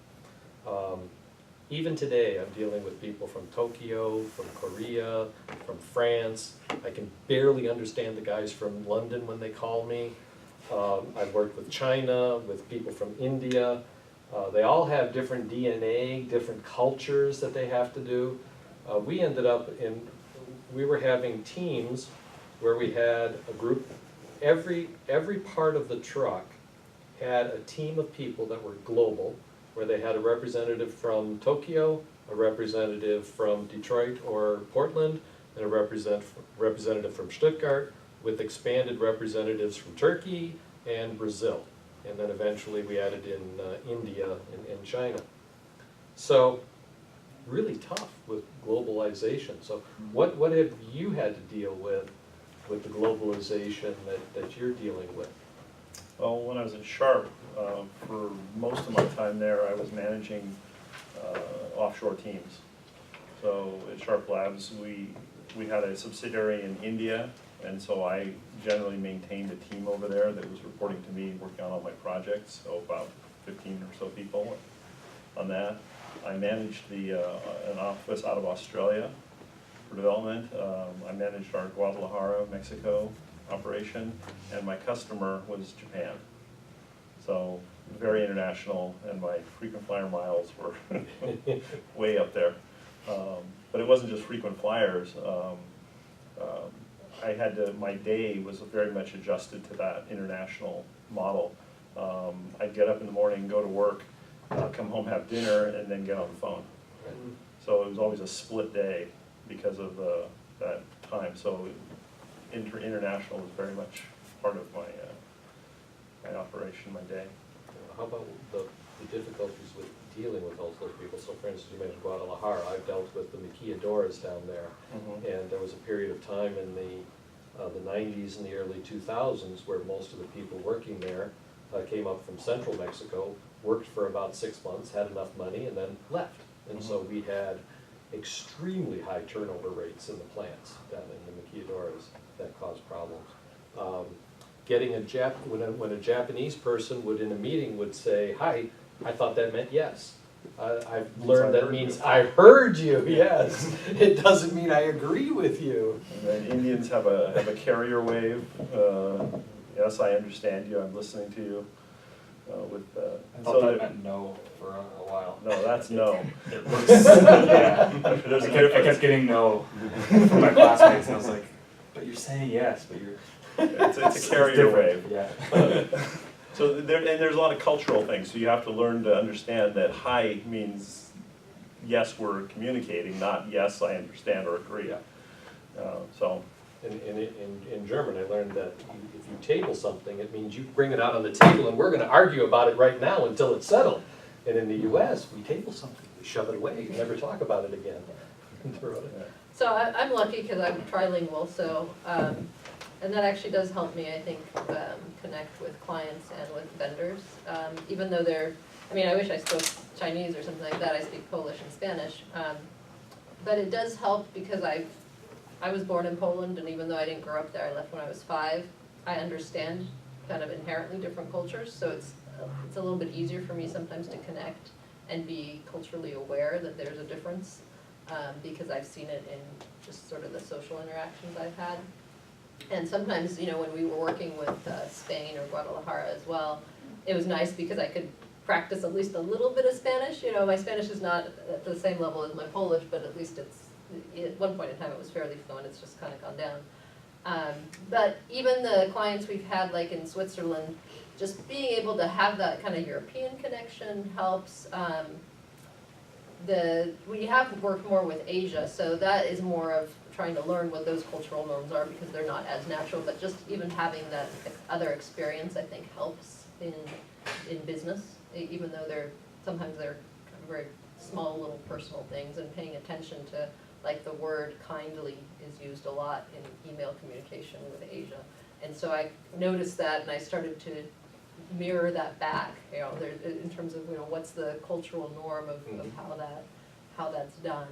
Even today, I'm dealing with people from Tokyo, from Korea, from France. I can barely understand the guys from London when they call me. I've worked with China, with people from India. They all have different DNA, different cultures that they have to do. We were having teams where we had a group, every part of the truck had a team of people that were global, where they had a representative from Tokyo, a representative from Detroit or Portland, and a representative from Stuttgart, with expanded representatives from Turkey and Brazil. And then eventually we added in India and China. So really tough with globalization. So what have you had to deal with the globalization that you're dealing with? Well, when I was at Sharp, for most of my time there, I was managing offshore teams. So at Sharp Labs, we had a subsidiary in India, and so I generally maintained a team over there that was reporting to me, working on all my projects, so about 15 or so people on that. I managed an office out of Australia for development. I managed our Guadalajara, Mexico operation, and my customer was Japan. So very international, and my frequent flyer miles were way up there. But it wasn't just frequent flyers. I had to, my day was very much adjusted to that international model. I'd get up in the morning, go to work, come home, have dinner, and then get on the phone. So it was always a split day because of that time. So international was very much part of my my operation, my day. How about the difficulties with dealing with all those people? So for instance, you mentioned Guadalajara. I've dealt with the maquiladoras down there. And there was a period of time in the 90s and the early 2000s where most of the people working there came up from central Mexico, worked for about 6 months, had enough money, and then left. And so we had extremely high turnover rates in the plants down in the maquiladoras that caused problems. Getting when a Japanese person would in a meeting would say, "Hi," I thought that meant yes. I've learned that means I heard you, yes. It doesn't mean I agree with you. And then Indians have a carrier wave. Yes, I understand you. I'm listening to you. I thought that meant no for a while. No, that's no. It works. Yeah. There's a I difference. kept getting no from my classmates, and I was like, "But you're saying yes, but you're." It's a carrier wave. Yeah. So there's a lot of cultural things. So you have to learn to understand that hi means yes, we're communicating, not yes, I understand or agree. So. In German, I learned that if you table something, it means you bring it out on the table and we're going to argue about it right now until it's settled. And in the US, we table something, we shove it away, and never talk about it again. So I'm lucky because I'm trilingual, so, and that actually does help me, I think, connect with clients and with vendors. Even though I wish I spoke Chinese or something like that, I speak Polish and Spanish. But it does help because I was born in Poland, and even though I didn't grow up there, I left when I was 5, I understand kind of inherently different cultures, so it's a little bit easier for me sometimes to connect and be culturally aware that there's a difference, because I've seen it in just sort of the social interactions I've had. And sometimes, when we were working with Spain or Guadalajara as well, it was nice because I could practice at least a little bit of Spanish. My Spanish is not at the same level as my Polish, but at least at one point in time it was fairly fluent. It's just kind of gone down. But even the clients we've had, like in Switzerland, just being able to have that kind of European connection helps. We have worked more with Asia, so that is more of trying to learn what those cultural norms are because they're not as natural, but just even having that other experience I think helps in business, even though sometimes they're kind of very small little personal things, and paying attention to, like, the word kindly is used a lot in email communication with Asia. And so I noticed that, and I started to mirror that back, in terms of, what's the cultural norm of how that's done.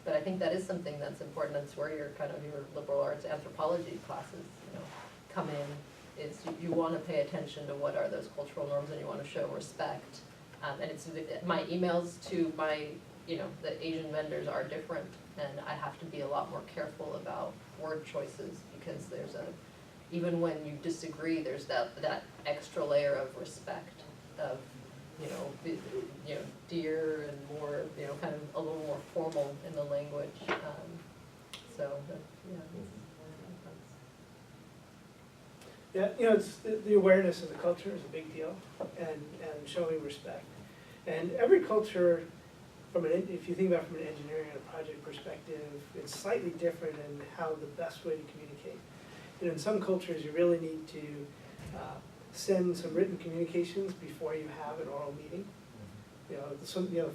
But I think that is something that's important. That's where your liberal arts anthropology classes, come in. Is you want to pay attention to what are those cultural norms, and you want to show respect. And it's my emails to my, the Asian vendors are different, and I have to be a lot more careful about word choices because even when you disagree, there's that extra layer of respect of, dear and more, kind of a little more formal in the language. It's the awareness of the culture is a big deal, and showing respect. And every culture, if you think about it from an engineering and a project perspective, it's slightly different in how the best way to communicate. In some cultures, you really need to send some written communications before you have an oral meeting. The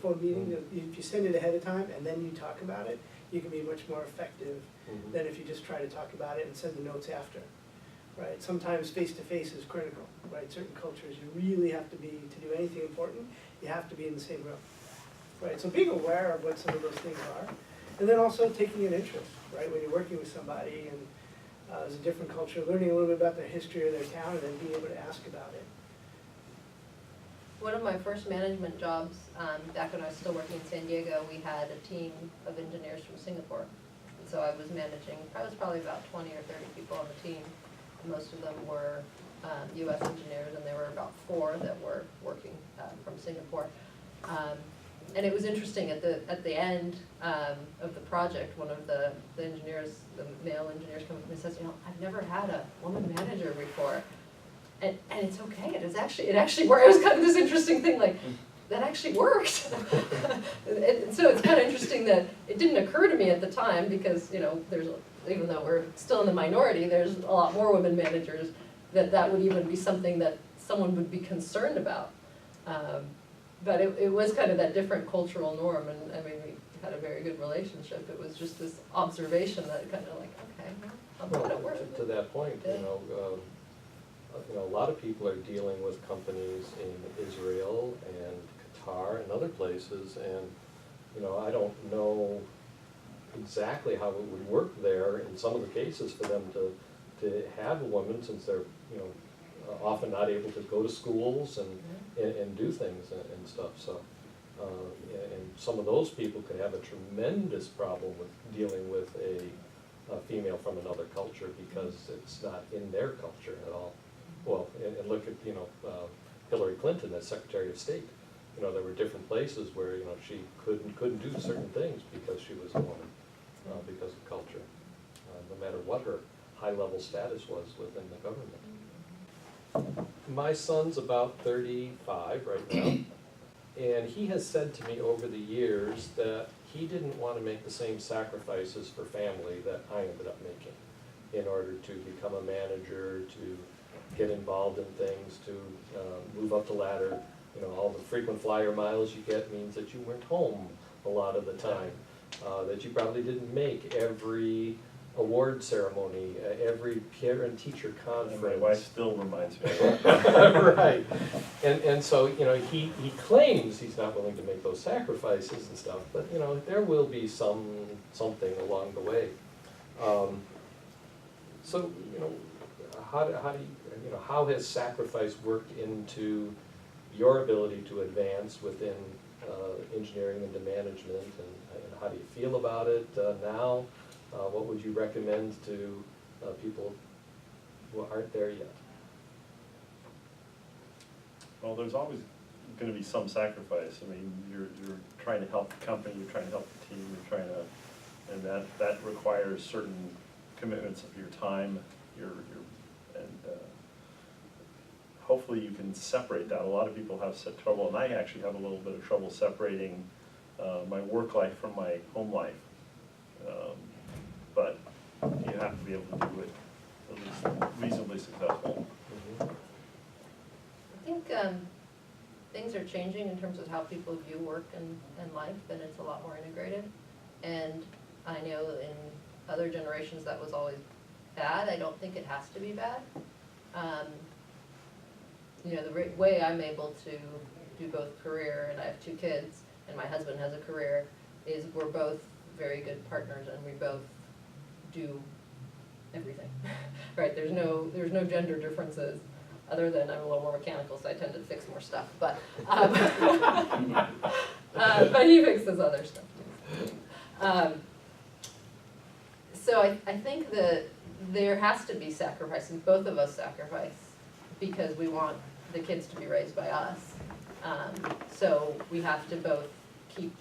phone meeting, if you send it ahead of time and then you talk about it, you can be much more effective than if you just try to talk about it and send the notes after. right? Sometimes face-to-face is critical, right? Certain cultures, you really have to be, to do anything important, you have to be in the same room, right? So being aware of what some of those things are, and then also taking an interest, right? When you're working with somebody and there's a different culture, learning a little bit about their history or their town, and then being able to ask about it. One of my first management jobs, back when I was still working in San Diego, we had a team of engineers from Singapore. And so I was managing, I was probably about 20 or 30 people on the team. Most of them were US engineers, and there were about 4 that were working from Singapore. And it was interesting, at the end of the project, one of the engineers, the male engineers, come up and says, you know, I've never had a woman manager before. And it's okay, it actually worked. It was kind of this interesting thing, like, that actually worked. And so it's kind of interesting that it didn't occur to me at the time, because, you know, even though we're still in the minority, there's a lot more women managers, that would even be something that someone would be concerned about. But it was kind of that different cultural norm, and I mean, we had a very good relationship. It was just this observation that kind of like, okay, well, how about it work? To that point, Yeah. A lot of people are dealing with companies in Israel and Qatar and other places, and, I don't know exactly how it would work there in some of the cases for them to have a woman, since they're, often not able to go to schools and do things and stuff, so. And some of those people could have a tremendous problem with dealing with a female from another culture, because it's not in their culture at all. Well, and look at, Hillary Clinton as Secretary of State. There were different places where, she couldn't do certain things because she was a woman, because of culture, no matter what her high-level status was within the government. My son's about 35 right now, and he has said to me over the years that he didn't want to make the same sacrifices for family that I ended up making in order to become a manager, to get involved in things, to move up the ladder. All the frequent flyer miles you get means that you weren't home a lot of the time, that you probably didn't make every award ceremony, every parent-teacher conference. And my wife still reminds me of that. Right. And so, he claims he's not willing to make those sacrifices and stuff, but, there will be something along the way. So, how has sacrifice worked into your ability to advance within engineering into management, and how do you feel about it now? What would you recommend to people who aren't there yet? Well, there's always going to be some sacrifice. I mean, you're trying to help the company, you're trying to help the team, you're trying to, and that requires certain commitments of your time, and hopefully you can separate that. A lot of people have such trouble, and I actually have a little bit of trouble separating my work life from my home life. But you have to be able to do it at least reasonably successful. I think things are changing in terms of how people view work and life, and it's a lot more integrated. And I know in other generations that was always bad. I don't think it has to be bad. The way I'm able to do both career, and I have 2 kids, and my husband has a career, is we're both very good partners, and we both do everything, right? There's no gender differences, other than I'm a little more mechanical, so I tend to fix more stuff, but but he fixes other stuff too. So I think that there has to be sacrifices. Both of us sacrifice because we want the kids to be raised by us. So we have to both keep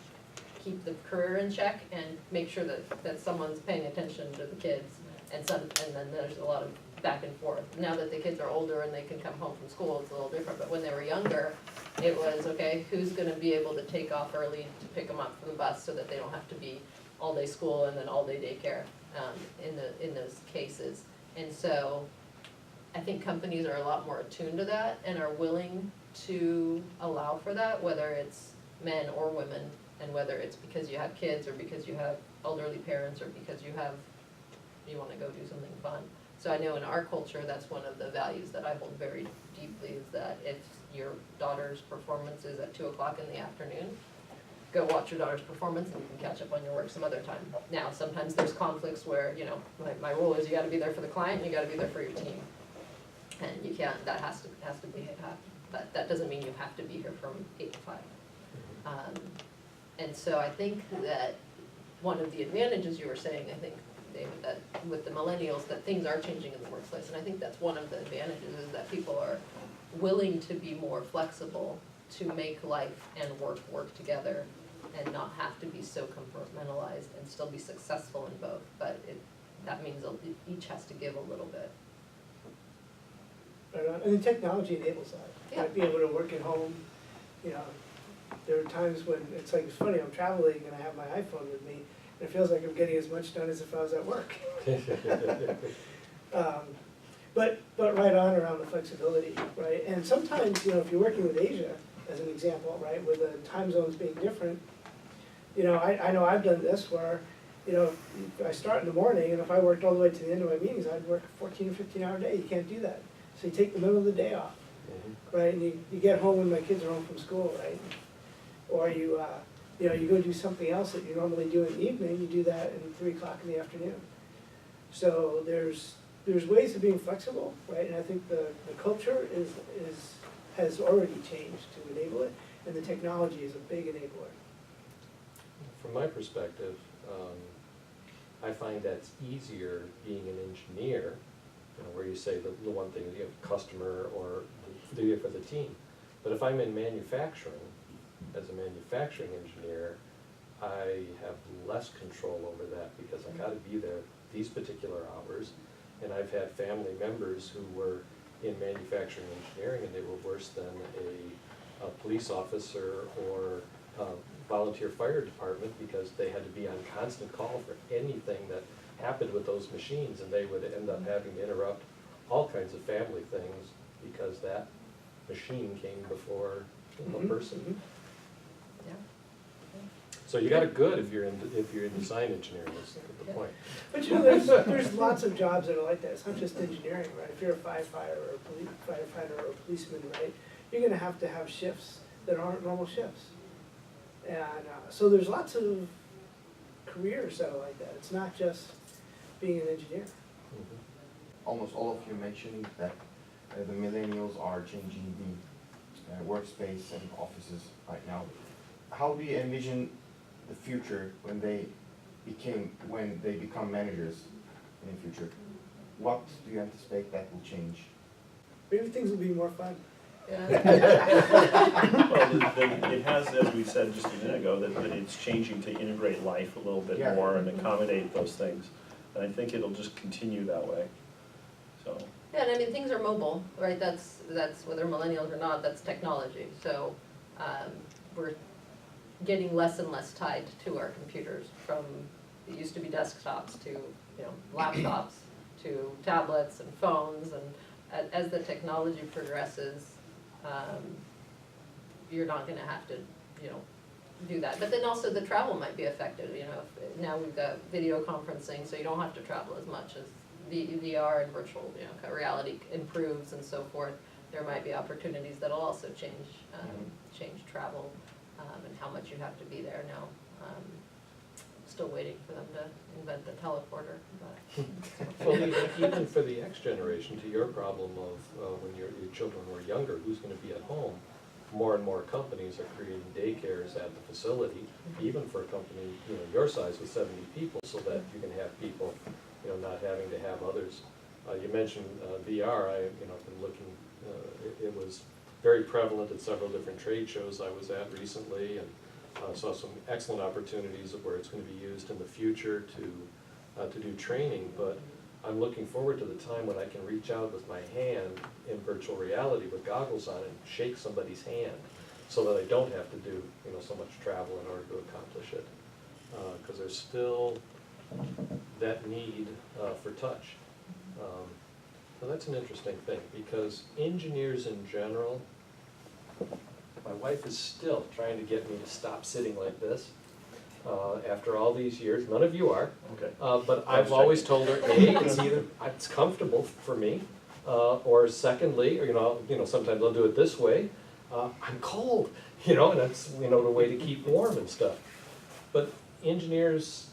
the career in check and make sure that someone's paying attention to the kids, and then there's a lot of back and forth. Now that the kids are older and they can come home from school, it's a little different, but when they were younger, it was, okay, who's gonna be able to take off early to pick them up from the bus so that they don't have to be all-day school and then all-day daycare in those cases. And so I think companies are a lot more attuned to that and are willing to allow for that, whether it's men or women, and whether it's because you have kids or because you have elderly parents or because you wanna go do something fun. So I know in our culture, that's one of the values that I hold very deeply, is that if your daughter's performance is at 2 o'clock in the afternoon, go watch your daughter's performance and you can catch up on your work some other time. Now, sometimes there's conflicts where, you know, my rule is you gotta be there for the client, and you gotta be there for your team. And you can't, that has to be, but that doesn't mean you have to be here from 8 to 5. And so I think that one of the advantages you were saying, I think, David, that with the millennials, that things are changing in the workplace. And I think that's one of the advantages, is that people are willing to be more flexible to make life and work together and not have to be so compartmentalized and still be successful in both. But that means each has to give a little bit. Right on. And the technology enables that. Yeah. Like being able to work at home, you know, there are times when it's like, it's funny, I'm traveling and I have my iPhone with me, and it feels like I'm getting as much done as if I was at work. But right on around the flexibility, right? And sometimes, you know, if you're working with Asia, as an example, right, with the time zones being different, you know, I know I've done this where, you know, I start in the morning, and if I worked all the way to the end of my meetings, I'd work a 14 or 15-hour day. You can't do that. So you take the middle of the day off, right? And you get home when my kids are home from school, right? Or you know, you go do something else that you normally do in the evening, you do that at 3 o'clock in the afternoon. So there's ways of being flexible, right? And I think the culture has already changed to enable it, and the technology is a big enabler. From my perspective, I find that's easier being an engineer, you know, where you say the one thing, you have a customer or do it for the team. But if I'm in manufacturing, as a manufacturing engineer, I have less control over that because I gotta be there these particular hours. And I've had family members who were in manufacturing engineering and they were worse than a police officer or volunteer fire department because they had to be on constant call for anything that happened with those machines, and they would end up having to interrupt all kinds of family things because that machine came before a person. Yeah. So you got it good if you're in design engineering, is the point. But you know, there's lots of jobs that are like that. It's not just engineering, right? If you're a firefighter or a firefighter or a policeman, right, you're gonna have to have shifts that aren't normal shifts. And so there's lots of careers that are like that. It's not just being an engineer. Almost all of you mentioned that the millennials are changing the workspace and offices right now. How do you envision the future when they become managers in the future? What do you anticipate that will change? Maybe things will be more fun. Yeah. Well, it has, as we said just a minute ago, that it's changing to integrate life a little bit Yeah. more and accommodate those things. And I think it'll just continue that way, so. Yeah, and I mean, things are mobile, right? That's whether millennials or not, that's technology. So we're getting less and less tied to our computers, from, it used to be desktops to, you know, laptops to tablets and phones, and as the technology progresses, you're not gonna have to, you know, do that. But then also the travel might be affected, you know, now we've got video conferencing, so you don't have to travel as much as VR and virtual, you know, reality improves and so forth. There might be opportunities that'll also change travel and how much you have to be there now. Still waiting for them to invent the teleporter, but. Well, even for the X generation, to your problem of when your children were younger, who's gonna be at home, more and more companies are creating daycares at the facility, even for a company, you know, your size with 70 people, so that you can have people, you know, not having to have others. You mentioned VR. I've been looking. It was very prevalent at several different trade shows I was at recently, and saw some excellent opportunities of where it's going to be used in the future to do training. But I'm looking forward to the time when I can reach out with my hand in virtual reality with goggles on and shake somebody's hand, so that I don't have to do, you know, so much travel in order to accomplish it. Because there's still that need for touch. So that's an interesting thing, because engineers in general, my wife is still trying to get me to stop sitting like this. after all these years, none of you are, Okay. but I've always told her, A, it's either, it's comfortable for me, or secondly, or, sometimes I'll do it this way, I'm cold, and that's, the way to keep warm and stuff. But engineers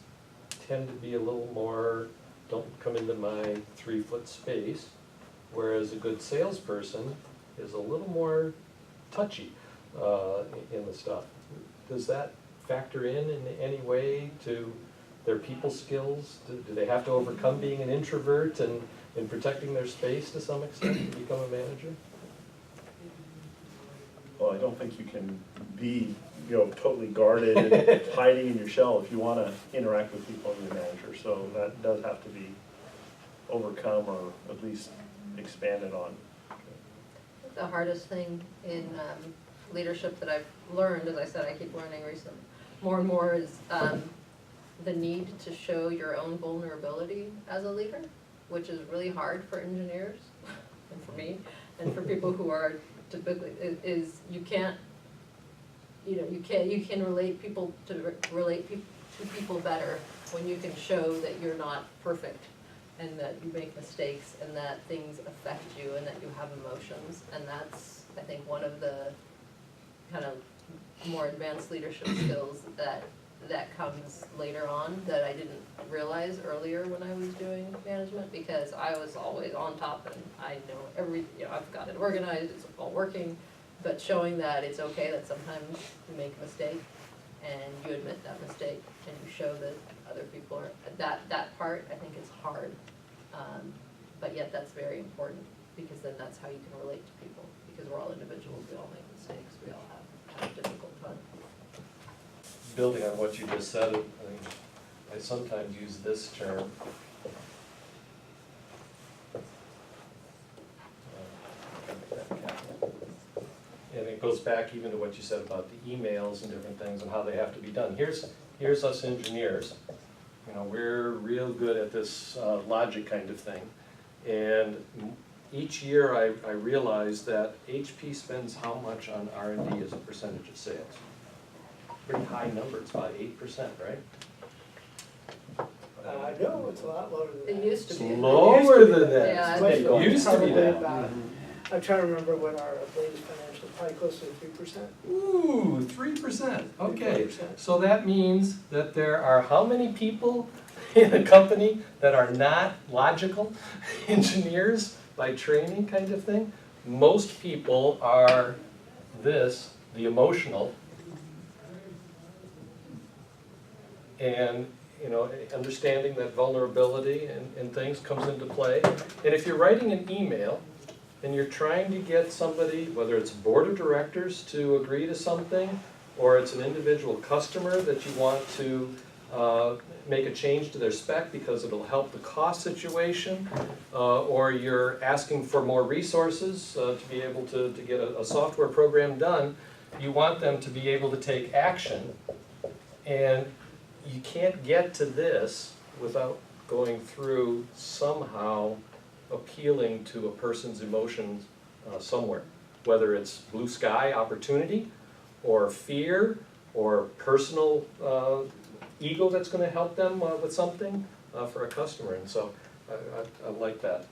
tend to be a little more, don't come into my 3-foot space, whereas a good salesperson is a little more touchy in the stuff. Does that factor in any way to their people skills? Do they have to overcome being an introvert and protecting their space to some extent to become a manager? Well, I don't think you can be, totally guarded and hiding in your shell if you want to interact with people and your manager. So that does have to be overcome or at least expanded on. The hardest thing in leadership that I've learned, as I said, I keep learning recently, more and more is the need to show your own vulnerability as a leader, which is really hard for engineers, and for me, and for people who are typically, is you can't, you can relate to people better when you can show that you're not perfect, and that you make mistakes, and that things affect you, and that you have emotions. And that's, I think, one of the kind of more advanced leadership skills that comes later on that I didn't realize earlier when I was doing management, because I was always on top and I know I've got it organized, it's all working, but showing that it's okay that sometimes you make a mistake and you admit that mistake and you show that other people are, that part I think is hard, but yet that's very important, because then that's how you can relate to people, because we're all individuals, we all make mistakes, we all have a difficult time. Building on what you just said, I sometimes use this term. And it goes back even to what you said about the emails and different things and how they have to be done. Here's us engineers. We're real good at this logic kind of thing. And each year I realize that HP spends how much on R&D as a percentage of sales? Pretty high number, it's about 8%, right? No, it's a lot lower than that. It used to It's be. lower than that. Yeah, It's much It lower. used to be Probably that. about- I'm trying to remember what our latest financial, probably closer to 3%. Ooh, 3%, okay. 3%. So that means that there are how many people in a company that are not logical engineers by training kind of thing? Most people are the emotional. And, understanding that vulnerability and things comes into play. And if you're writing an email and you're trying to get somebody, whether it's a board of directors to agree to something, or it's an individual customer that you want to make a change to their spec because it'll help the cost situation, or you're asking for more resources to be able to get a software program done, you want them to be able to take action. And you can't get to this without going through somehow appealing to a person's emotions somewhere, whether it's blue sky opportunity, or fear, or personal ego that's going to help them with something for a customer. And so I like that,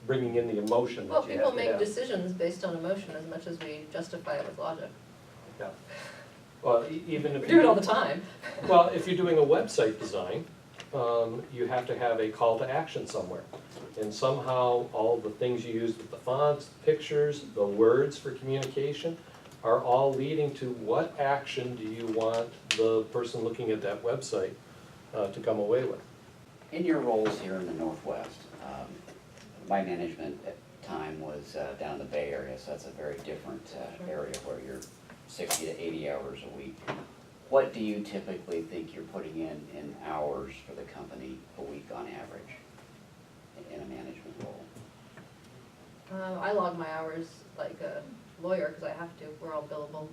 bringing in the emotion Well, that you people have to make have. decisions based on emotion as much as we justify it with logic. Yeah. Well, even if We do it all the time. Well, if you're doing a website design, you have to have a call to action somewhere. And somehow all the things you use with the fonts, the pictures, the words for communication are all leading to what action do you want the person looking at that website to come away with. In your roles here in the Northwest, my management at the time was down in the Bay Area, so that's a very different area where you're 60 to 80 hours a week. What do you typically think you're putting in hours for the company a week on average in a management role? I log my hours like a lawyer because I have to. We're all billable.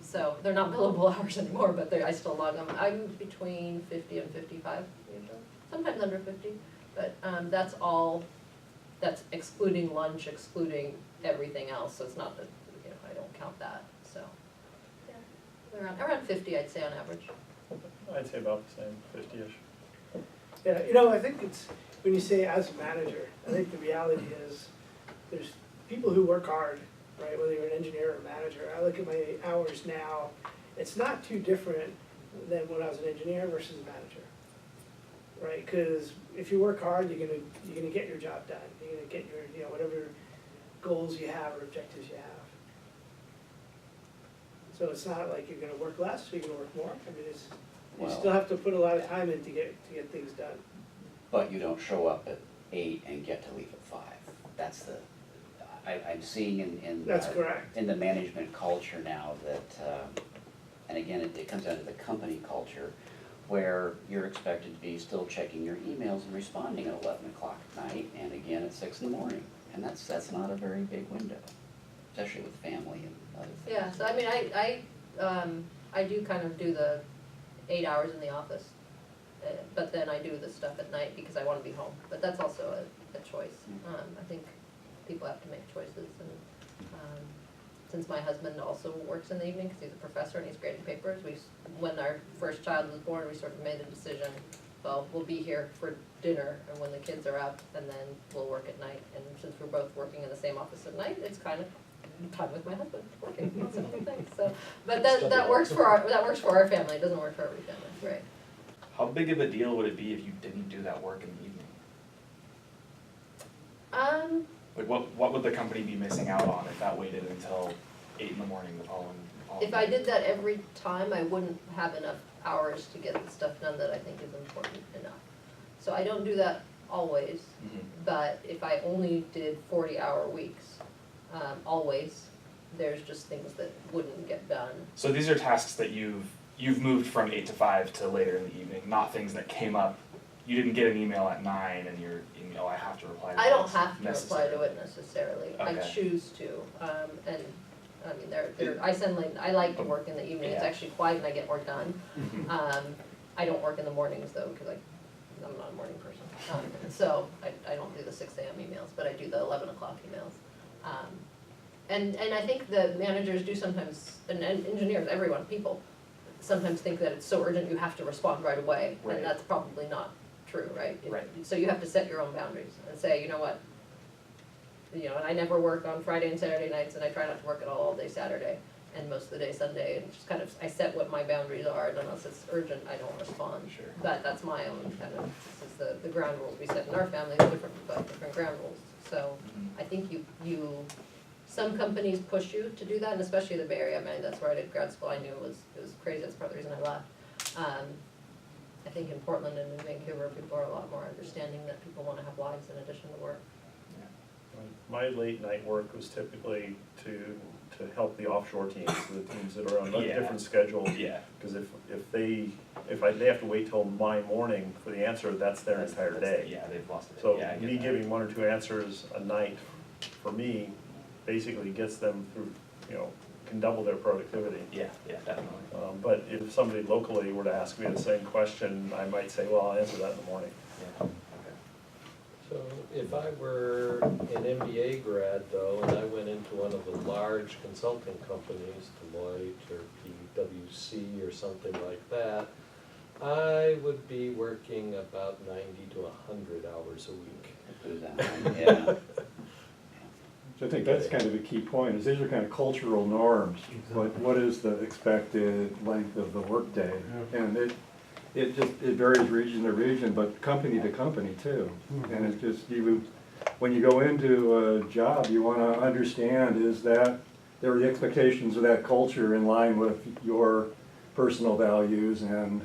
So they're not billable hours anymore, but I still log them. I'm between 50 and 55 usually. Sometimes under 50, but that's all. That's excluding lunch, excluding everything else. So it's not that I don't count that. So yeah, around 50, I'd say on average. I'd say about the same, 50-ish. Yeah, you know, I think it's, when you say as a manager, I think the reality is, there's people who work hard, right, whether you're an engineer or a manager. I look at my hours now, it's not too different than when I was an engineer versus a manager, right? Because if you work hard, you're gonna get your job done. You're gonna get your, you know, whatever goals you have or objectives you have. So it's not like you're gonna work less, or you're gonna work more. I mean, it's, you Well- still have to put a lot of time in to get things done. But you don't show up at 8 and get to leave at 5. That's the, I'm seeing in That's correct. in the management culture now that, and again, it comes down to the company culture, where you're expected to be still checking your emails and responding at 11 o'clock at night, and again at 6 in the morning. And that's not a very big window, especially with family and other things. Yeah, so I mean, I do kind of do the 8 hours in the office, but then I do the stuff at night because I wanna be home, but that's also a choice. I think people have to make choices, and, since my husband also works in the evening, cause he's a professor and he's grading papers, when our first child was born, we sort of made a decision, well, we'll be here for dinner and when the kids are up, and then we'll work at night, and since we're both working in the same office at night, it's kind of time with my husband, working, it's a whole thing, so, but that works for our family, it doesn't work for every family, right? How big of a deal would it be if you didn't do that work in the evening? Like what would the company be missing out on if that waited until 8 in the morning the following? If I did that every time, I wouldn't have enough hours to get the stuff done that I think is important enough. So I don't do that always, but if I only did 40-hour weeks, always, there's just things that wouldn't get done. So these are tasks that you've moved from 8 to 5 to later in the evening, not things that came up. You didn't get an email at 9 and you're, I have to reply to it. I don't have to reply to it necessarily, I Okay. choose to, and, I mean, I like to work in the evening, it's Yeah. actually quiet and I get more done. I don't work in the mornings though, cause I'm not a morning person, so I don't do the 6 AM emails, but I do the 11 o'clock emails. And I think the managers do sometimes, and engineers, everyone, people, sometimes think that it's so urgent you have to respond right away, Right. and that's probably not true, right? Right. So you have to set your own boundaries and say, you know what, and I never work on Friday and Saturday nights, and I try not to work at all day Saturday, and most of the day Sunday, and just kind of, I set what my boundaries are, and unless it's urgent, I don't respond. Sure. But that's my own kind of, this is the ground rules we set in our family, it's different, but different ground rules. So I think some companies push you to do that, and especially the Bay Area, I mean, that's where I did grad school, I knew it was crazy, that's part of the reason I left. I think in Portland and in Vancouver, people are a lot more understanding that people wanna have lives in addition to work. My late night work was typically to help the offshore teams, the teams that are on a Yeah. different schedule. Yeah. Because they have to wait till my morning for the answer, that's their entire day. Yeah, they've lost it. So Yeah, I get me that. giving 1 or 2 answers a night, for me, basically gets them through, can double their productivity. Yeah, definitely. But if somebody locally were to ask me the same question, I might say, well, I'll answer that in the morning. Yeah, okay. So if I were an MBA grad though, and I went into one of the large consulting companies, Deloitte or PwC or something like that, I would be working about 90 to 100 hours a week. Do that, yeah. So I think that's kind of a key point, is these are kind of cultural norms. What is the expected length of the workday? And it varies region to region, but company to company too. And it just, when you go into a job, you want to understand, there are the expectations of that culture in line with your personal values and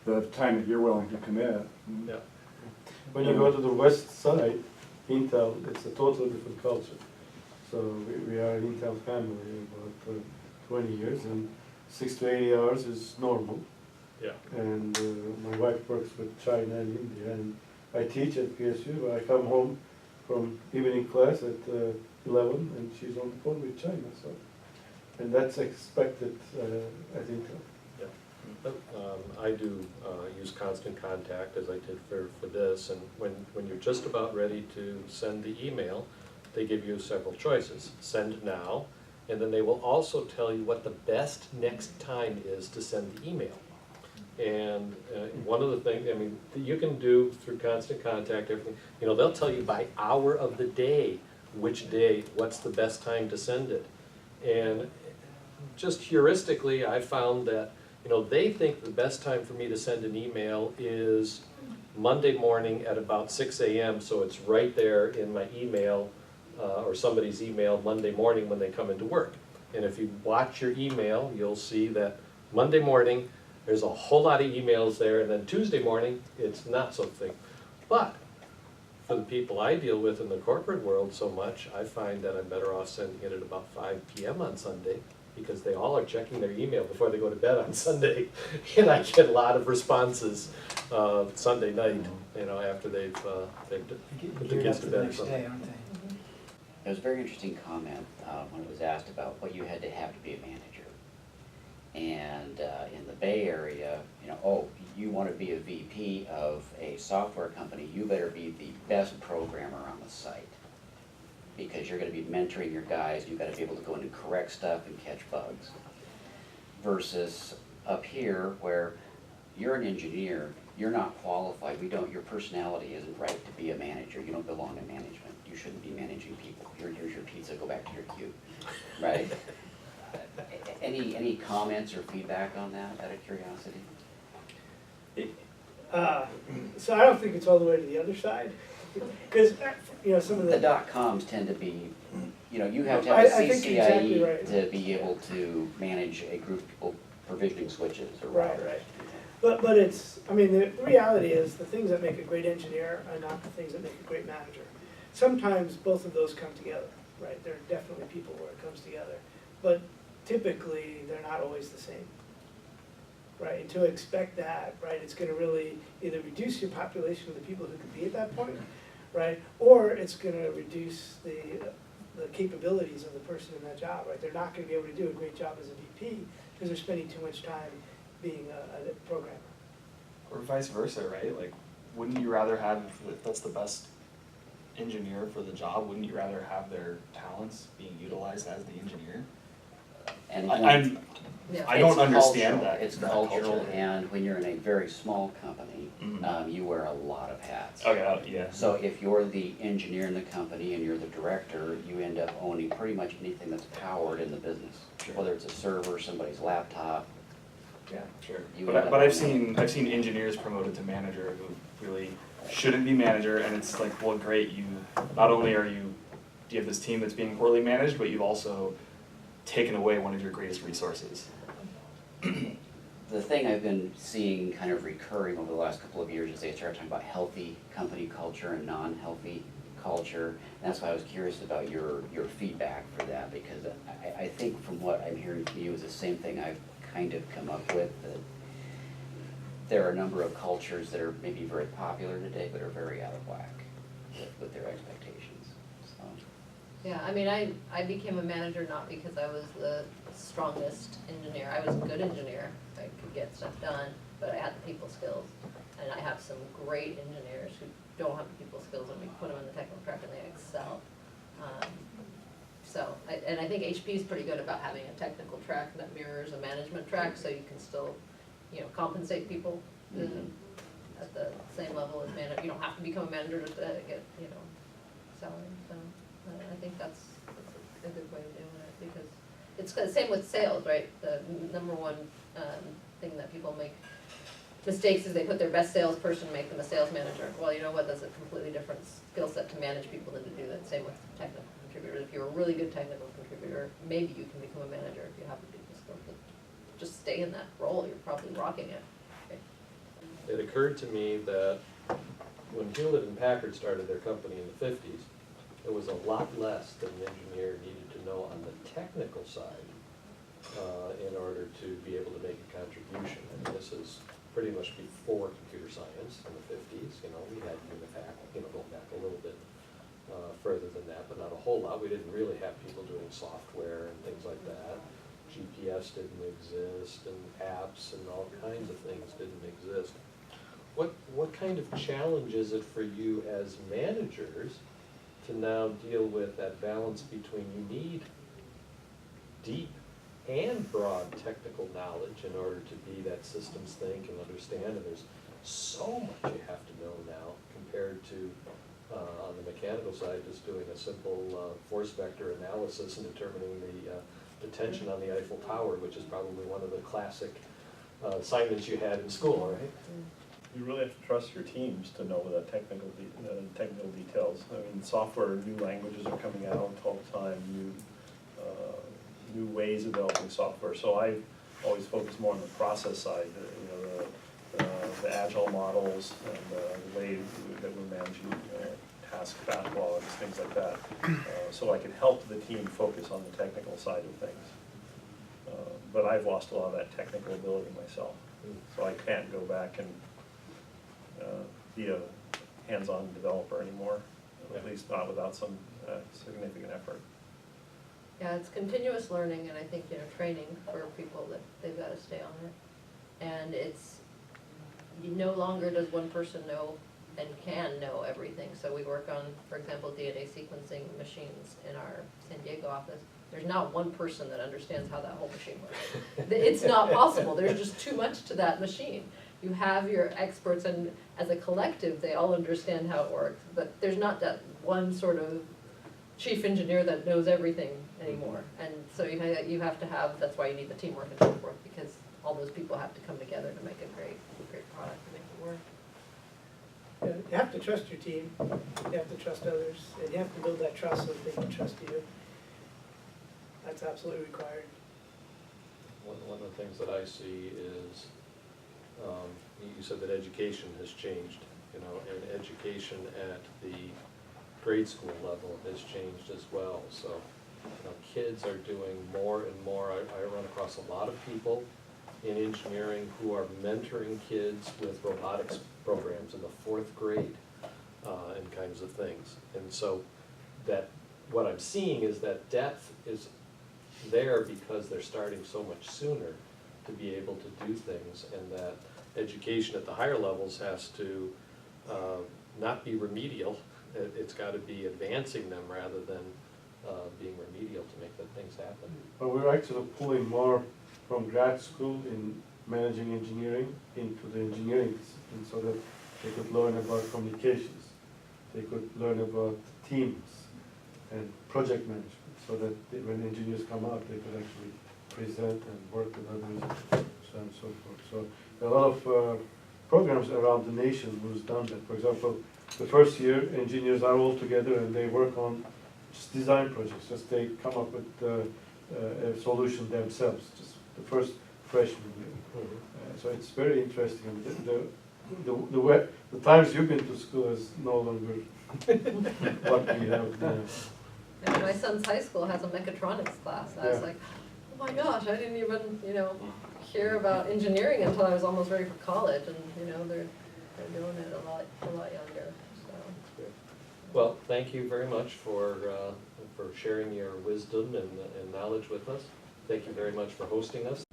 the time that you're willing to commit. Yeah. When you go to the west side, Intel, it's a totally different culture. So we are an Intel family about 20 years, and 6 to 80 hours is normal. Yeah. And my wife works with China and India, and I teach at PSU, but I come home from evening class at 11, and she's on the phone with China, so. And that's expected at Intel. I do use constant contact, as I did for this, and when you're just about ready to send the email, they give you several choices. Send now, and then they will also tell you what the best next time is to send the email. And one of the things, I mean, that you can do through constant contact, everything, you know, they'll tell you by hour of the day, which day, what's the best time to send it. And just heuristically, I found that, you know, they think the best time for me to send an email is Monday morning at about 6 a.m. So it's right there in my email, or somebody's email Monday morning when they come into work. And if you watch your email, you'll see that Monday morning, there's a whole lot of emails there, and then Tuesday morning, it's not so thick. But for the people I deal with in the corporate world so much, I find that I'm better off sending it at about 5 p.m. on Sunday, because they all are checking their email before they go to bed on Sunday. And I get a lot of responses Sunday night, you know, after they've put the kids to bed or something. It was a very interesting comment when it was asked about what you had to have be a manager. And in the Bay Area, you know, oh, you want to be a VP of a software company, you better be the best programmer on the site. Because you're going to be mentoring your guys, you've got to be able to go in and correct stuff and catch bugs. Versus up here, where you're an engineer, you're not qualified, your personality isn't right to be a manager, you don't belong in management, you shouldn't be managing people. Here's your pizza, go back to your queue, right? Any comments or feedback on that, out of curiosity? So I don't think it's all the way to the other side, because, you know, some of The the. .coms tend to be, you know, you have to I have a think you're exactly CCIE right. to be able to manage a group of people provisioning switches or Right, routers. right. But it's, I mean, the reality is, the things that make a great engineer are not the things that make a great manager. Sometimes both of those come together, right? There are definitely people where it comes together. But typically, they're not always the same, right? And to expect that, right, it's gonna really either reduce your population of the people who could be at that point, right? Or it's gonna reduce the capabilities of the person in that job, right? They're not gonna be able to do a great job as a VP because they're spending too much time being a programmer. Or vice versa, right? Like, wouldn't you rather have, if that's the best engineer for the job, wouldn't you rather have their talents being utilized as the engineer? And Yeah. I don't it's understand cultural. that. It's that cultural, culture. and when you're in a very small company, Mhm. you wear a lot of hats. Okay, yeah. So if you're the engineer in the company and you're the director, you end up owning pretty much anything that's powered in the business. Sure. Whether it's a server, somebody's laptop. Yeah, sure. You But, end up but I've owning- seen engineers promoted to manager who really shouldn't be manager, and it's like, well, great, you, not only do you have this team that's being poorly managed, but you've also taken away one of your greatest resources. The thing I've been seeing kind of recurring over the last couple of years is they start talking about healthy company culture and non-healthy culture. And that's why I was curious about your feedback for that, because I think from what I'm hearing from you is the same thing I've kind of come up with, that there are a number of cultures that are maybe very popular today, but are very out of whack with their expectations, so. Yeah, I mean, I became a manager not because I was the strongest engineer. I was a good engineer. I could get stuff done, but I had the people skills. And I have some great engineers who don't have the people skills, and we put them in the technical track and they excel. And I think HP is pretty good about having a technical track that mirrors a management track, so you can still, you know, compensate people at the same level as manager. You don't have to become a manager to get, you know, salary, so. I think that's a good way of doing it, because it's the same with sales, right? The number one thing that people make mistakes is they put their best salesperson, make them a sales manager. Well, you know what, that's a completely different skill set to manage people than to do that. Same with technical contributors. If you're a really good technical contributor, maybe you can become a manager if you have the people skills. But just stay in that role, you're probably rocking it. Right? It occurred to me that when Hewlett and Packard started their company in the 50s, there was a lot less than an engineer needed to know on the technical side in order to be able to make a contribution. And this is pretty much before computer science in the 50s. You know, we had Unifac, you know, going back a little bit further than that, but not a whole lot. We didn't really have people doing software and things like that. GPS didn't exist, and apps and all kinds of things didn't exist. What kind of challenge is it for you as managers to now deal with that balance between you need deep and broad technical knowledge in order to be that systems think and understand, and there's so much you have to know now compared to, on the mechanical side, just doing a simple force vector analysis and determining the tension on the Eiffel Tower, which is probably one of the classic assignments you had in school, right? You really have to trust your teams to know the technical details. I mean, software, new languages are coming out all the time, new ways of developing software. So I always focus more on the process side, the agile models and the way that we're managing task backlogs, things like that. So I can help the team focus on the technical side of things. But I've lost a lot of that technical ability myself, so I can't go back and be a hands-on developer anymore, at least not without some significant effort. Yeah, it's continuous learning, and I think, training for people that they've got to stay on it. And it's, no longer does one person know and can know everything. So we work on, for example, DNA sequencing machines in our San Diego office. There's not one person that understands how that whole machine works. It's not possible. There's just too much to that machine. You have your experts, and as a collective, they all understand how it works. But there's not that one sort of chief engineer that knows everything anymore. And so you have to have, that's why you need the teamwork and so forth, because all those people have to come together to make a great product, to make it work. Yeah, you have to trust your team, you have to trust others, and you have to build that trust so that they can trust you. That's absolutely required. One of the things that I see is, you said that education has changed, and education at the grade school level has changed as well. So, kids are doing more and more. I run across a lot of people in engineering who are mentoring kids with robotics programs in the 4th grade and kinds of things. And so what I'm seeing is that depth is there because they're starting so much sooner to be able to do things, and that education at the higher levels has to not be remedial. It's got to be advancing them rather than being remedial to make the things happen. But we're actually pulling more from grad school in managing engineering into the engineering discipline so that they could learn about communications, they could learn about teams and project management, so that when engineers come out, they could actually present and work with others, so on and so forth. So there are a lot of programs around the nation who's done that. For example, the first year, engineers are all together and they work on just design projects, just they come up with a solution themselves, just the first freshman year. So it's very interesting. The times you've been to school is no longer what we have now. And my son's high school has a mechatronics class. I was Yeah. like, oh my gosh, I didn't even, hear about engineering until I was almost ready for college, and, they're doing it a lot younger, so. Well, thank you very much for sharing your wisdom and knowledge with us. Thank you very much for hosting us.